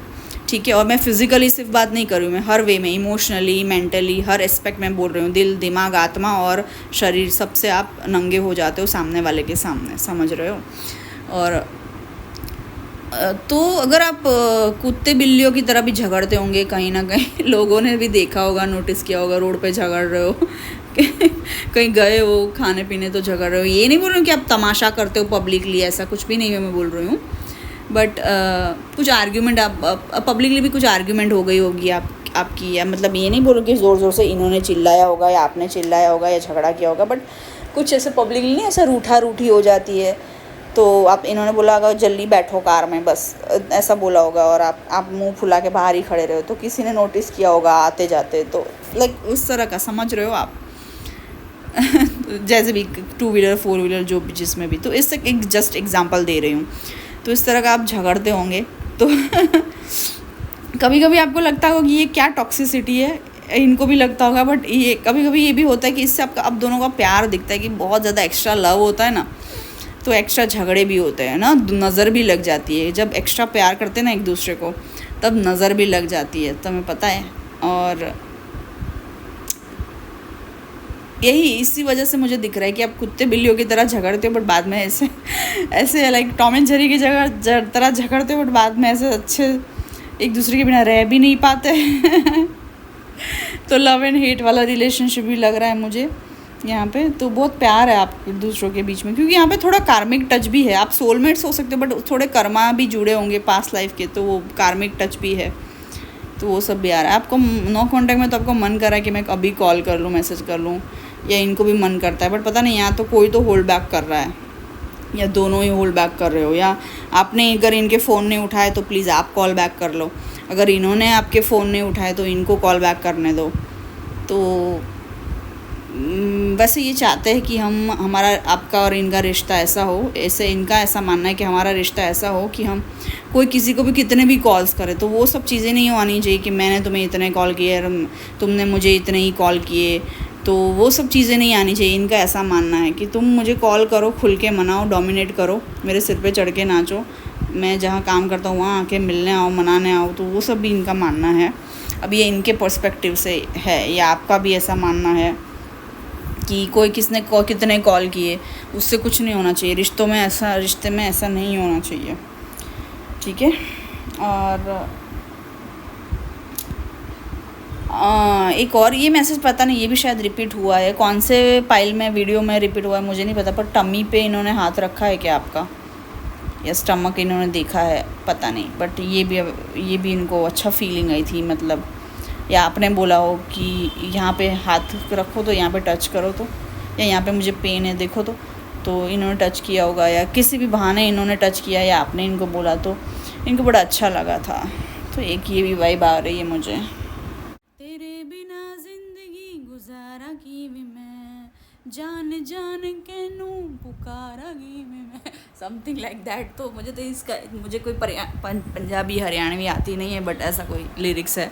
ठीक है। और मैं फ़िज़िकली सिर्फ बात नहीं कर रही हूँ, मैं हर वे में, इमोशनली, मेंटली, हर एस्पेक्ट में बोल रही हूँ। दिल, दिमाग, आत्मा और शरीर, सबसे आप नंगे हो जाते हो सामने वाले के सामने, समझ रहे हो। और तो अगर आप कुत्ते बिल्लियों की तरह भी झगड़ते होंगे कहीं ना कहीं, लोगों ने भी देखा होगा, नोटिस किया होगा, रोड पे झगड़ रहे हो कहीं गए हो खाने पीने तो झगड़ रहे हो। ये नहीं बोल रही हूँ कि आप तमाशा करते हो पब्लिकली, ऐसा कुछ भी नहीं है मैं बोल रही हूँ, बट कुछ आर्ग्यूमेंट आप पब्लिकली भी कुछ आर्ग्यूमेंट हो गई होगी आपकी, या मतलब ये नहीं बोलो कि ज़ोर ज़ोर से इन्होंने चिल्लाया होगा या आपने चिल्लाया होगा या झगड़ा किया होगा, बट कुछ ऐसे पब्लिकली नहीं, ऐसा रूठी हो जाती है, तो आप इन्होंने बोला होगा जल्दी बैठो कार में, बस ऐसा बोला होगा, और आप मुंह फुला के बाहर ही खड़े रहे हो, तो किसी ने नोटिस किया होगा आते जाते, तो लाइक उस तरह का, समझ रहे हो आप जैसे भी 2 व्हीलर 4 व्हीलर जो भी, जिसमें भी, तो इससे एक जस्ट एग्जांपल दे रही हूँ। तो इस तरह का आप झगड़ते होंगे तो कभी कभी आपको लगता होगा कि ये क्या टॉक्सिसिटी है, इनको भी लगता होगा, बट ये कभी कभी ये भी होता है कि इससे आपका आप दोनों का प्यार दिखता है कि बहुत ज़्यादा एक्स्ट्रा लव होता है ना, तो एक्स्ट्रा झगड़े भी होते हैं ना, नज़र भी लग जाती है। जब एक्स्ट्रा प्यार करते हैं ना एक दूसरे को, तब नज़र भी लग जाती है, तुम्हें पता है। और यही इसी वजह से मुझे दिख रहा है कि आप कुत्ते बिल्लियों की तरह झगड़ते हो, बट बाद में ऐसे लाइक टॉम एंड जेरी की तरह झगड़ते हो, बट बाद में ऐसे अच्छे एक दूसरे के बिना रह भी नहीं पाते तो लव एंड हेट वाला रिलेशनशिप भी लग रहा है मुझे यहाँ पे। तो बहुत प्यार है आप दूसरों के बीच में, क्योंकि यहाँ पे थोड़ा कार्मिक टच भी है। आप सोलमेट्स हो सकते हो, बट थोड़े कर्मा भी जुड़े होंगे पास्ट लाइफ के, तो वो कार्मिक टच भी है, तो वो सब भी आ रहा है। आपको नो कॉन्टैक्ट में तो आपको मन कर रहा है कि मैं अभी कॉल कर लूँ, मैसेज कर लूँ, या इनको भी मन करता है, बट पता नहीं यहाँ तो कोई तो होल्ड बैक कर रहा है, या दोनों ही होल्ड बैक कर रहे हो, या आपने अगर इनके फ़ोन नहीं उठाए तो प्लीज़ आप कॉल बैक कर लो, अगर इन्होंने आपके फ़ोन नहीं उठाए तो इनको कॉल बैक करने दो। तो वैसे ये चाहते हैं कि हमारा आपका और इनका रिश्ता ऐसा हो, ऐसे इनका ऐसा मानना है कि हमारा रिश्ता ऐसा हो कि हम कोई किसी को भी कितने भी कॉल्स करे, तो वो सब चीज़ें नहीं आनी चाहिए कि मैंने तुम्हें इतने कॉल किए, तुमने मुझे इतने ही कॉल किए, तो वो सब चीज़ें नहीं आनी चाहिए। इनका ऐसा मानना है कि तुम मुझे कॉल करो, खुल के मनाओ, डोमिनेट करो, मेरे सिर पे चढ़ के नाचो, मैं जहाँ काम करता हूँ वहाँ आके मिलने आओ, मनाने आओ, तो वो सब भी इनका मानना है। अब ये इनके पर्सपेक्टिव से है, या आपका भी ऐसा मानना है कि कोई किसने कितने कॉल किए, उससे कुछ नहीं होना चाहिए। रिश्ते में ऐसा नहीं होना चाहिए, ठीक है। और एक और ये मैसेज पता नहीं, ये भी शायद रिपीट हुआ है, कौन से फाइल में, वीडियो में रिपीट हुआ है मुझे नहीं पता, पर टमी पे इन्होंने हाथ रखा है क्या आपका, या स्टमक इन्होंने देखा है, पता नहीं, बट ये भी इनको अच्छा फीलिंग आई थी, मतलब, या आपने बोला हो कि यहाँ पे हाथ रखो तो यहाँ पे टच करो, तो या यहाँ पे मुझे पेन है देखो, तो इन्होंने टच किया होगा, या किसी भी बहाने इन्होंने टच किया, या आपने इनको बोला, तो इनको बड़ा अच्छा लगा था। तो एक ये भी वाइब आ रही है मुझे। तेरे बिना जिंदगी गुजारा की भी मैं, जान जान के नू पुकारा की भी मैं, समथिंग लाइक दैट। तो मुझे कोई पंजाबी हरियाणवी आती नहीं है, बट ऐसा कोई लिरिक्स है।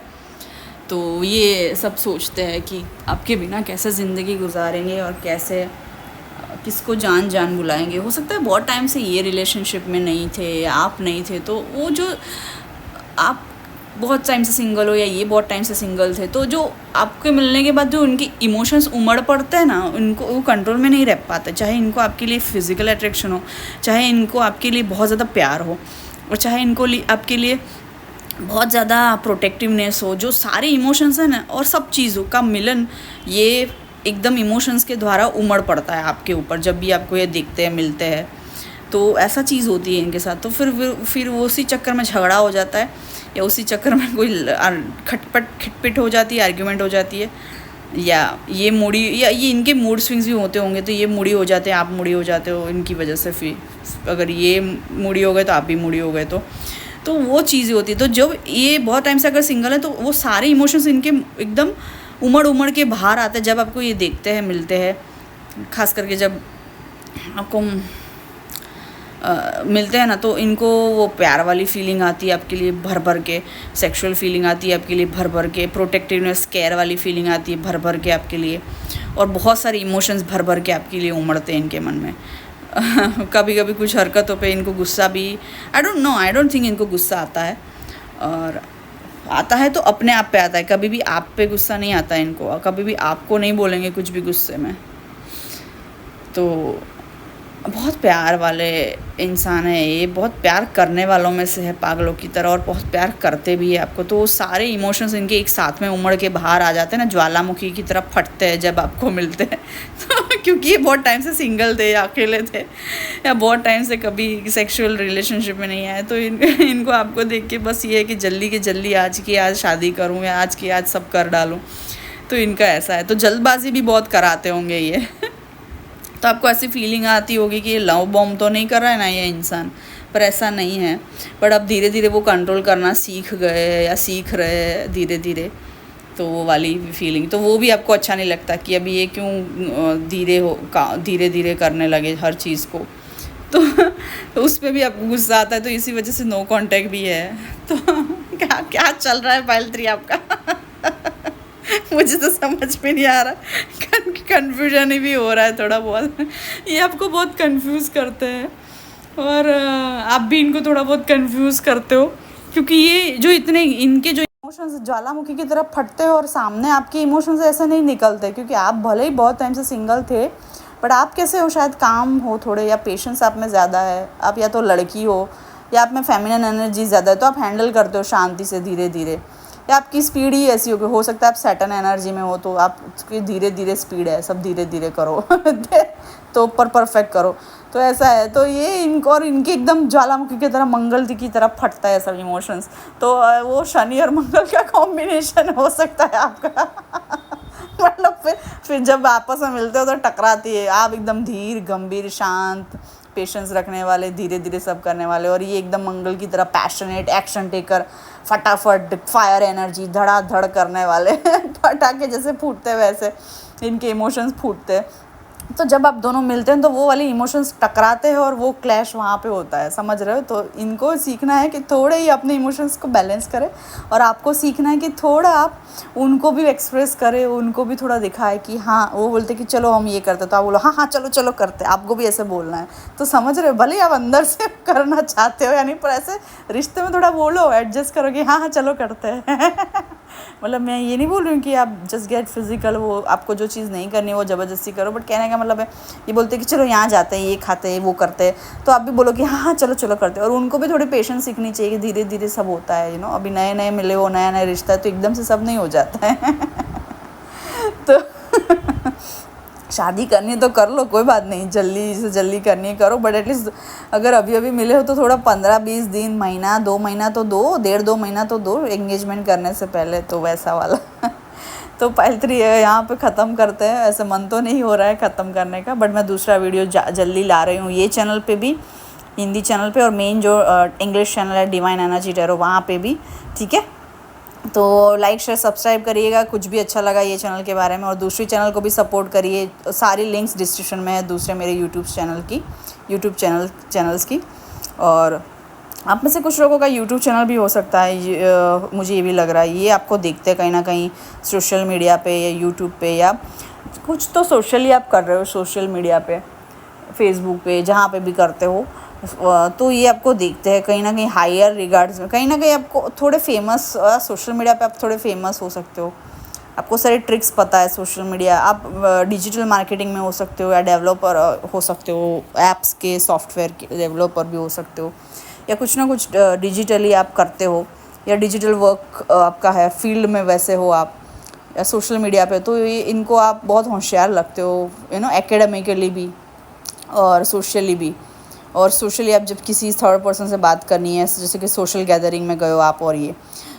तो ये सब सोचते हैं कि आपके बिना कैसे ज़िंदगी गुजारेंगे और कैसे किसको जान बुलाएंगे। हो सकता है बहुत टाइम से ये रिलेशनशिप में नहीं थे, या आप नहीं थे, तो वो जो आप बहुत टाइम से सिंगल हो, या ये बहुत टाइम से सिंगल थे, तो जो आपके मिलने के बाद जो उनके इमोशंस उमड़ पड़ते हैं ना, उनको वो कंट्रोल में नहीं रह पाते। चाहे इनको आपके लिए फ़िज़िकल अट्रैक्शन हो, चाहे इनको आपके लिए बहुत ज़्यादा प्यार हो, और चाहे इनको आपके लिए बहुत ज़्यादा प्रोटेक्टिवनेस हो, जो सारे इमोशंस हैं ना, और सब चीज़ों का मिलन, ये एकदम इमोशंस के द्वारा उमड़ पड़ता है आपके ऊपर जब भी आपको ये दिखते हैं, मिलते हैं। तो ऐसा चीज़ होती है इनके साथ। तो फिर वो उसी चक्कर में झगड़ा हो जाता है, या उसी चक्कर में कोई खटपिट हो जाती है, आर्ग्यूमेंट हो जाती है, या ये इनके मूड स्विंग्स भी होते होंगे, तो ये मूडी हो जाते हैं, आप मूडी हो जाते हो इनकी वजह से। फिर अगर ये मूडी हो गए तो आप भी मूडी हो गए, तो वो चीज़ें होती है। तो जब ये बहुत टाइम से अगर सिंगल है तो वो सारे इमोशंस इनके एकदम उमड़ के बाहर आते हैं जब आपको ये देखते हैं, मिलते हैं। खास करके जब आपको मिलते हैं ना, तो इनको वो प्यार वाली फीलिंग आती है आपके लिए भर भर के, सेक्सुअल फीलिंग आती है आपके लिए भर भर के, प्रोटेक्टिवनेस केयर वाली फीलिंग आती है भर भर के आपके लिए, और बहुत सारे इमोशंस भर भर के आपके लिए उमड़ते हैं इनके मन में। कभी कभी कुछ हरकतों पे इनको गुस्सा भी, आई डोंट थिंक इनको गुस्सा आता है, और आता है तो अपने आप पे आता है, कभी भी आप पे गुस्सा नहीं आता है इनको, कभी भी आपको नहीं बोलेंगे कुछ भी गुस्से में। तो बहुत प्यार वाले इंसान है ये, बहुत प्यार करने वालों में से है पागलों की तरह, और बहुत प्यार करते भी है आपको। तो सारे इमोशंस इनके एक साथ में उमड़ के बाहर आ जाते हैं ना, ज्वालामुखी की तरह फटते हैं जब आपको मिलते हैं। तो क्योंकि ये बहुत टाइम से सिंगल थे या अकेले थे, या बहुत टाइम से कभी सेक्सुअल रिलेशनशिप में नहीं आए, तो इनको आपको देख के बस ये है कि जल्दी की जल्दी आज की आज शादी करूँ, या आज की आज सब कर डालूँ। तो इनका ऐसा है। तो जल्दबाजी भी बहुत कराते होंगे ये। तो आपको ऐसी फीलिंग आती होगी कि ये लव बॉम्ब तो नहीं कर रहा है ना ये इंसान, पर ऐसा नहीं है। बट अब धीरे धीरे वो कंट्रोल करना सीख गए या सीख रहे हैं धीरे धीरे, तो वो वाली फीलिंग, तो वो भी आपको अच्छा नहीं लगता कि अभी ये क्यों धीरे धीरे करने लगे हर चीज़ को। तो उस पर भी आपको गुस्सा आता है, तो इसी वजह से नो कांटेक्ट भी है। तो क्या क्या चल रहा है पायल 3 आपका? मुझे तो समझ में नहीं आ रहा, कन्फ्यूजन ही भी हो रहा है थोड़ा बहुत। ये आपको बहुत कंफ्यूज करते हैं, और आप भी इनको थोड़ा बहुत कंफ्यूज करते हो, क्योंकि ये जो इतने इनके जो इमोशंस ज्वालामुखी की तरफ फटते हैं, और सामने आपके इमोशंस ऐसे नहीं निकलते, क्योंकि आप भले ही बहुत टाइम से सिंगल थे, बट आप कैसे हो, शायद काम हो थोड़े, या पेशेंस आप में ज़्यादा है, आप या तो लड़की हो, या आप में फेमिनिन एनर्जी ज़्यादा है, तो आप हैंडल करते हो शांति से धीरे धीरे, या आपकी स्पीड ही ऐसी हो सकता है आप सैटर्न एनर्जी में हो, तो आपकी धीरे धीरे स्पीड है, सब धीरे धीरे करो तो ऊपर परफेक्ट करो, तो ऐसा है। तो ये इनको और इनके एकदम ज्वालामुखी की तरह मंगल की तरह फटता है सब इमोशंस। तो वो शनि और मंगल का कॉम्बिनेशन हो सकता है आपका। मतलब फिर जब आपस में मिलते हो तो टकराती है, आप एकदम धीर गंभीर शांत पेशेंस रखने वाले, धीरे धीरे सब करने वाले, और ये एकदम मंगल की तरह पैशनेट एक्शन टेकर, फटाफट फायर एनर्जी धड़ाधड़ करने वाले पटाखे जैसे फूटते वैसे इनके इमोशंस फूटते। तो जब आप दोनों मिलते हैं तो वो वाली इमोशंस टकराते हैं, और वो क्लैश वहाँ पे होता है, समझ रहे हो? तो इनको सीखना है कि थोड़े ही अपने इमोशंस को बैलेंस करें, और आपको सीखना है कि थोड़ा आप उनको भी एक्सप्रेस करें, उनको भी थोड़ा दिखाए कि हाँ, वो बोलते कि चलो हम ये करते, तो आप बोलो हाँ हाँ चलो चलो करते, आपको भी ऐसे बोलना है। तो समझ रहे हो, भले ही आप अंदर से करना चाहते हो, यानी पर ऐसे रिश्ते में थोड़ा बोलो, एडजस्ट करो कि हाँ हाँ चलो करते हैं। मतलब मैं ये नहीं बोल रही हूँ कि आप जस्ट गेट फिजिकल, वो आपको जो चीज़ नहीं करनी वो ज़बरदस्ती करो, बट कहने का मतलब है ये बोलते हैं कि चलो यहाँ जाते हैं, ये खाते हैं, वो करते हैं, तो आप भी बोलो कि हाँ हाँ चलो चलो करते हैं। और उनको भी थोड़ी पेशेंस सीखनी चाहिए कि धीरे धीरे सब होता है, अभी नए नए मिले हो, नया नया रिश्ता है, तो एकदम से सब नहीं हो जाता है। तो शादी करनी है तो कर लो, कोई बात नहीं, जल्दी से जल्दी करनी है करो, बट एटलीस्ट अगर अभी अभी मिले हो तो थोड़ा 15-20 दिन, महीना 2 महीना तो दो, 1.5-2 महीना तो दो एंगेजमेंट करने से पहले, तो वैसा वाला। तो पायल 3 यहाँ पे ख़त्म करते हैं, ऐसे मन तो नहीं हो रहा है ख़त्म करने का, बट मैं दूसरा वीडियो जल्दी ला रही हूँ, ये चैनल पे भी, हिंदी चैनल पे, और मेन जो इंग्लिश चैनल है डिवाइन एनर्जी टैरो, वहाँ पे भी, ठीक है? तो लाइक शेयर सब्सक्राइब करिएगा, कुछ भी अच्छा लगा ये चैनल के बारे में, और दूसरी चैनल को भी सपोर्ट करिए, सारी लिंक्स डिस्क्रिप्शन में है दूसरे मेरे यूट्यूब चैनल्स की। और आप में से कुछ लोगों का यूट्यूब चैनल भी हो सकता है, मुझे ये भी लग रहा है, ये आपको देखते हैं कहीं ना कहीं सोशल मीडिया पे या यूट्यूब पे, या कुछ तो सोशली आप कर रहे हो सोशल मीडिया पे, फेसबुक पे, जहाँ पे भी करते हो, तो ये आपको देखते हैं कहीं ना कहीं हायर रिगार्ड्स में, कहीं ना कहीं आपको थोड़े फेमस, सोशल मीडिया पे आप थोड़े फेमस हो सकते हो, आपको सारे ट्रिक्स पता है सोशल मीडिया, आप डिजिटल मार्केटिंग में हो सकते हो, या डेवलपर हो सकते हो, ऐप्स के सॉफ्टवेयर के डेवलपर भी हो सकते हो, या कुछ ना कुछ डिजिटली आप करते हो, या डिजिटल वर्क आपका है फील्ड में, वैसे हो आप, या सोशल मीडिया पे, तो ये इनको आप बहुत होशियार लगते हो, एकेडमिकली भी और सोशली भी। और सोशली आप जब किसी थर्ड पर्सन से बात करनी है, जैसे कि सोशल गैदरिंग में गए हो आप, और ये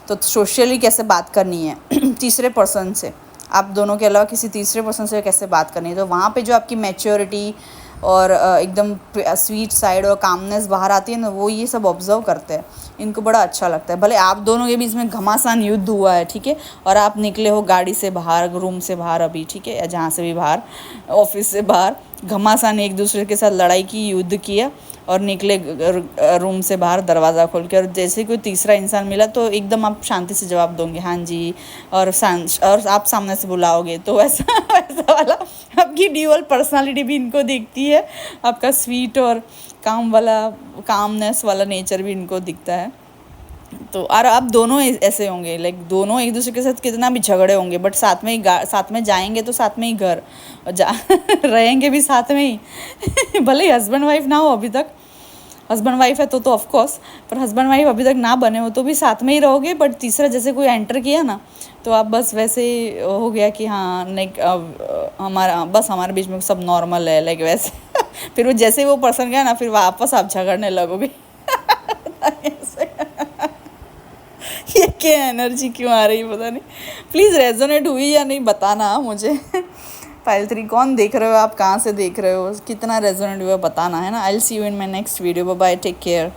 तो सोशली कैसे बात करनी है तीसरे पर्सन से, आप दोनों के अलावा किसी तीसरे पर्सन से कैसे बात करनी है, तो वहाँ पे जो आपकी मैच्योरिटी, और एकदम स्वीट साइड और कामनेस बाहर आती है ना, वो ये सब ऑब्जर्व करते हैं, इनको बड़ा अच्छा लगता है। भले आप दोनों के बीच में घमासान युद्ध हुआ है, ठीक है, और आप निकले हो गाड़ी से बाहर, रूम से बाहर अभी, ठीक है, या जहाँ से भी बाहर, ऑफिस से बाहर, घमासान एक दूसरे के साथ लड़ाई की, युद्ध किया और निकले रूम से बाहर दरवाज़ा खोल के, और जैसे कोई तीसरा इंसान मिला तो एकदम आप शांति से जवाब दोगे हाँ जी, और आप सामने से बुलाओगे, तो वैसा वैसा वाला आपकी ड्यूअल पर्सनालिटी भी इनको दिखती है, आपका स्वीट और कामनेस वाला नेचर भी इनको दिखता है। तो और आप दोनों ऐसे होंगे, लाइक दोनों एक दूसरे के साथ कितना भी झगड़े होंगे, बट साथ में जाएंगे तो साथ में ही घर, और रहेंगे भी साथ में ही भले ही हस्बैंड वाइफ ना हो अभी तक, हस्बैंड वाइफ है तो ऑफ कोर्स, पर हस्बैंड वाइफ अभी तक ना बने हो तो भी साथ में ही रहोगे, बट तीसरा जैसे कोई एंटर किया ना, तो आप बस वैसे हो गया कि हाँ लाइक हमारे बीच में सब नॉर्मल है, लाइक वैसे फिर वो जैसे वो पर्सन गया ना, फिर वापस आप झगड़ने लगोगे ये क्या एनर्जी क्यों आ रही है पता नहीं। प्लीज़ रेजोनेट हुई या नहीं बताना मुझे। पायल 3 कौन देख रहे हो आप, कहाँ से देख रहे हो, कितना रेजोनेट हुआ बताना है ना। I will see you in my next video, bye bye, take care.